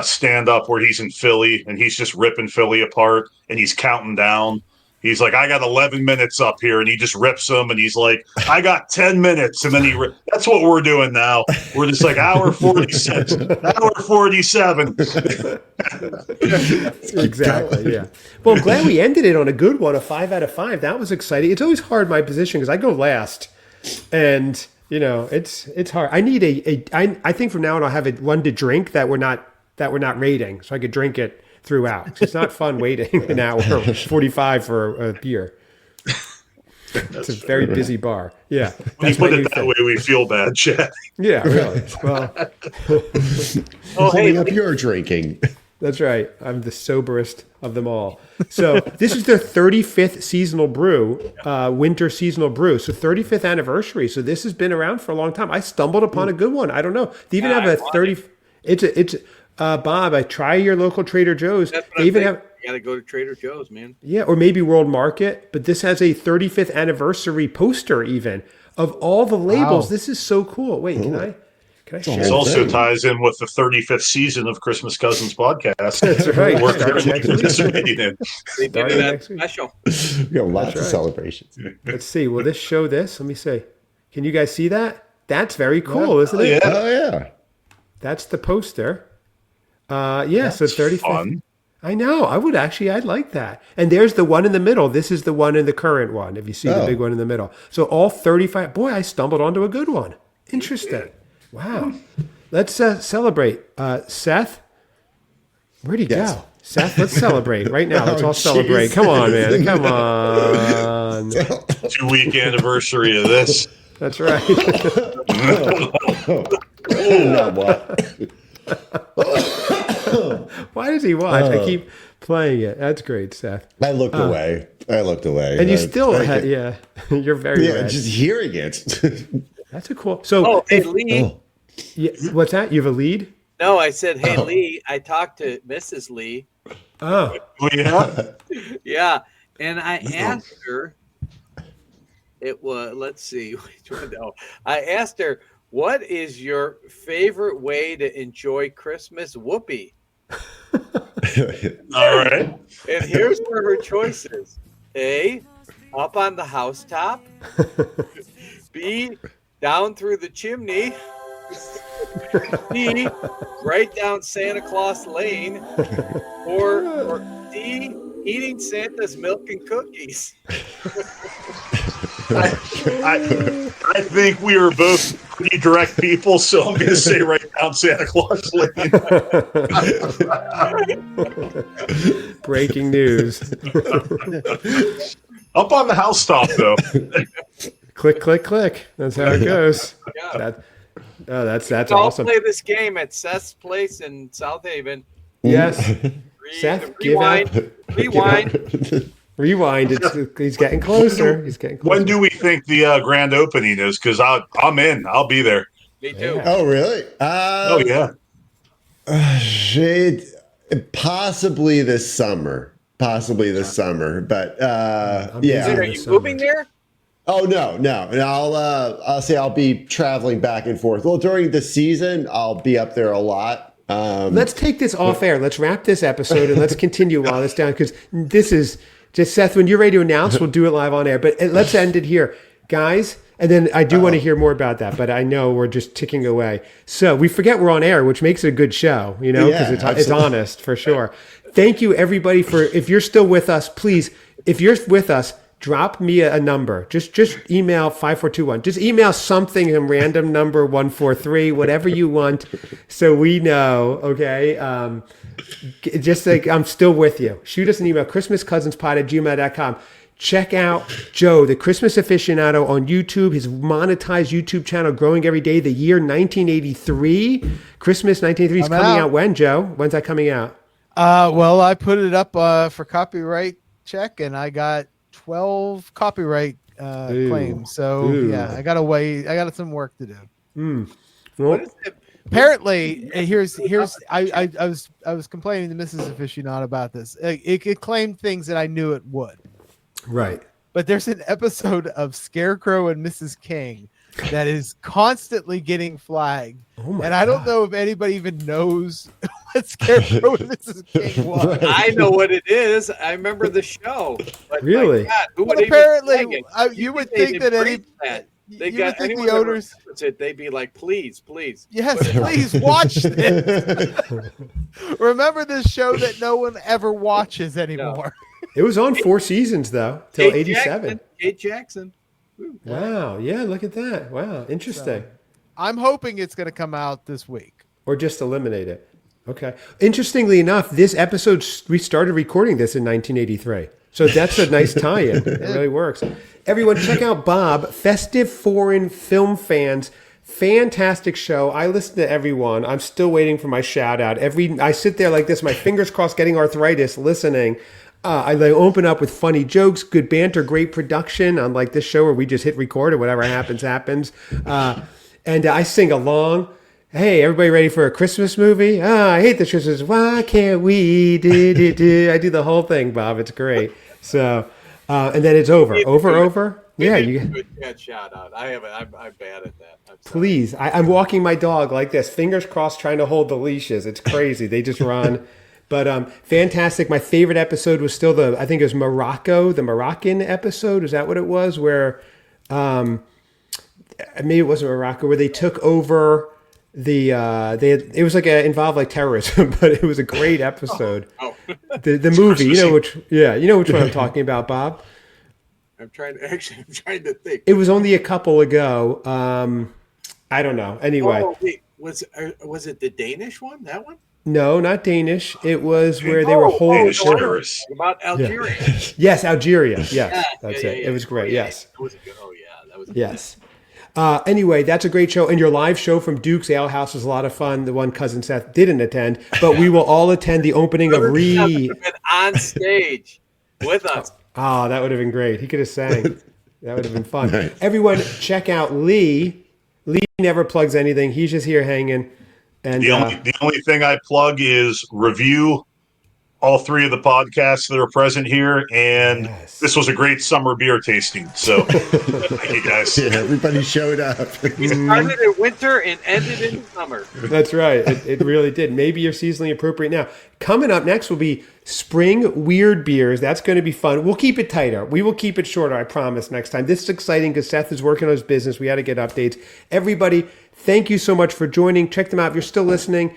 stand up where he's in Philly and he's just ripping Philly apart and he's counting down? He's like, I got 11 minutes up here, and he just rips them, and he's like, I got 10 minutes, and then that's what we're doing now. We're just like, hour 46, hour 47. Exactly, yeah. Well, I'm glad we ended it on a good one, a 5 out of 5. That was exciting. It's always hard, my position, because I go last, and it's hard. I need I think from now on I'll have one to drink that we're not rating, so I could drink it throughout. It's not fun waiting an hour 45 for a beer. It's a very busy bar. Yeah. When you put it that way, we feel bad, Chad. Yeah, really. Well, Holding up your drinking. that's right. I'm the soberest of them all. So this is their 35th seasonal brew, winter seasonal brew. So 35th anniversary. So this has been around for a long time. I stumbled upon a good one. I don't know. They even have a 30. It's Bob, I try your local Trader Joe's. They even have. You got to go to Trader Joe's, man. Yeah, or maybe World Market. But this has a 35th anniversary poster even of all the labels. Wow. This is so cool. Wait, can I share? This also ties in with the 35th season of Christmas Cousins podcast. That's right. We're Starting next week. participating in. They did Starting that next week. special. We got lots of right. celebrations. Let's see. Will this show this? Let me see. Can you guys see that? That's very cool, isn't it? Yeah. Oh, yeah. That's the poster. So 35th. Fun. I know. I'd like that. And there's the one in the middle. This is the one in the current one, if you see the big one in the middle. So all 35. Boy, I stumbled onto a good one. Interesting. Wow. Let's celebrate. Seth, where'd he go? Seth, let's celebrate right now. Let's all celebrate. jeez. Come on, man. Come on. 2-week anniversary of this. That's right. No, what? Why does he watch? I keep playing it. That's great, Seth. I looked away. And you still had, yeah, you're very red. just hearing it. That's a cool. So, Oh, hey, Lee. yeah, what's that? You have a lead? No, I said, hey, Oh. Lee. I talked to Mrs. Lee. Oh, Oh, yeah. Yeah. And I asked her, it was, let's see, which one? Oh, I asked her, what is your favorite way to enjoy Christmas? Whoopee. All right. And here's where her choices: A, up on the housetop. B, down through the chimney. C, right down Santa Claus Lane. Or D, eating Santa's milk and cookies. I think we are both pretty direct people, so I'm going to say right down Santa Claus Lane. breaking news. Up on the housetop, though. Click, click, click. That's how it goes. Yeah. That's I'll awesome. play this game at Seth's place in South Haven. Yes. Seth, Rewind. Rewind. He's getting closer. He's getting closer. When do we think the grand opening is? Because I'm in. I'll be there. Me too. Yeah. Oh, really? Oh, yeah. Shit. Possibly this summer. But yeah. Are you moving there? Oh no. And I'll say I'll be traveling back and forth. Well, during the season, I'll be up there a lot. Let's take this off air. Let's wrap this episode and let's continue while it's down, because this is just, Seth, when you're ready to announce, we'll do it live on air. But let's end it here, guys. And then I do want to hear more about that, but I know we're just ticking away. So we forget we're on air, which makes it a good show, because Yeah, it's honest for sure. Thank you, everybody, for, if you're still with us, please, if you're with us, drop me a number. Just email 5421. Just email something, a random number, 143, whatever you want, so we know, okay? Just like, I'm still with you. Shoot us an email, christmascousinspod@gmail.com. Check out Joe, the Christmas aficionado, on YouTube. His monetized YouTube channel growing every day. The year 1983. Christmas 1983 is I'm coming out. out when, Joe? When's that coming out? Well, I put it up for copyright check, and I got 12 copyright claims. So Ooh. yeah, I gotta wait. I got some work to do. Well, What is it? Apparently, here's I was complaining to Mrs. Aficionado about this. It claimed things that I knew it would. right. But there's an episode of Scarecrow and Mrs. King that is constantly getting flagged. Oh my And I don't God. know if anybody even knows what Scarecrow and Mrs. King was. I know what it is. I remember the show. But my Really? God, who But would even apparently, flag it? you would They'd think that embrace that. They you got would think anyone the that owners. remembers it, they'd be like, please. Yes, please watch this. Remember this show that no one ever watches anymore. It was on 4 seasons, though, till Kate 87. Kate Jackson. Wow. Yeah, look at that. Wow. Interesting. I'm hoping it's going to come out this week. Or just eliminate it. Okay. Interestingly enough, this episode, we started recording this in 1983. So that's a nice tie-in. It really works. Everyone, check out Bob, Festive Foreign Film Fans. Fantastic show. I listen to everyone. I'm still waiting for my shout out. I sit there like this, my fingers crossed, getting arthritis, listening. I open up with funny jokes, good banter, great production, unlike this show where we just hit record and whatever happens. And I sing along. Hey, everybody ready for a Christmas movie? I hate the Christmas. Why can't we? I do the whole thing, Bob. It's great. So, and then it's over. Over. Yeah, you. Good shout out. I haven't. I'm bad at that. I'm sorry. Please, I'm walking my dog like this, fingers crossed, trying to hold the leashes. It's crazy. They just run. But fantastic. My favorite episode was still I think it was Morocco, the Moroccan episode. Is that what it was? Where, maybe it wasn't Morocco, where they took over it was like involved like terrorism, but it was a great episode. Oh. The movie, you know which one I'm talking about, Bob. I'm trying to think. It was only a couple ago. I don't know. Anyway, Oh, wait, was it the Danish one? That one? no, not Danish. It was where they were holding. Danish terrorists. About Algeria. Yes, Algeria. Yes, Yeah, that's yeah, it. yeah. It was great. Yes. That was a good. Oh yeah, that was. Yes. Anyway, that's a great show. And your live show from Duke's Ale House was a lot of fun. The one cousin Seth didn't attend, but we will all attend the opening of Been on stage with us. Oh, that would have been great. He could have sang. That would have been fun. Everyone, check out Lee. Lee never plugs anything. He's just here hanging. And the only thing I plug is review all three of the podcasts that are present here, and this was a great summer beer tasting. So thank you guys. Yeah, everybody showed up. We started in winter and ended in summer. That's right. It really did. Maybe you're seasonally appropriate now. Coming up next will be spring weird beers. That's going to be fun. We'll keep it tighter. We will keep it shorter, I promise, next time. This is exciting because Seth is working on his business. We had to get updates. Everybody, thank you so much for joining. Check them out. If you're still listening,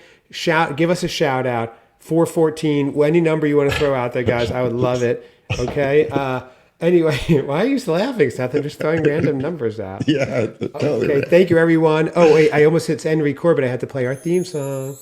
give us a shout out. 414, any number you want to throw out there, guys. I would love it. Okay. Anyway, why are you laughing, Seth? I'm just throwing random numbers out. Yeah. Totally Okay. right. Thank you, everyone. Oh, wait. I almost hit end record, but I had to play our theme song.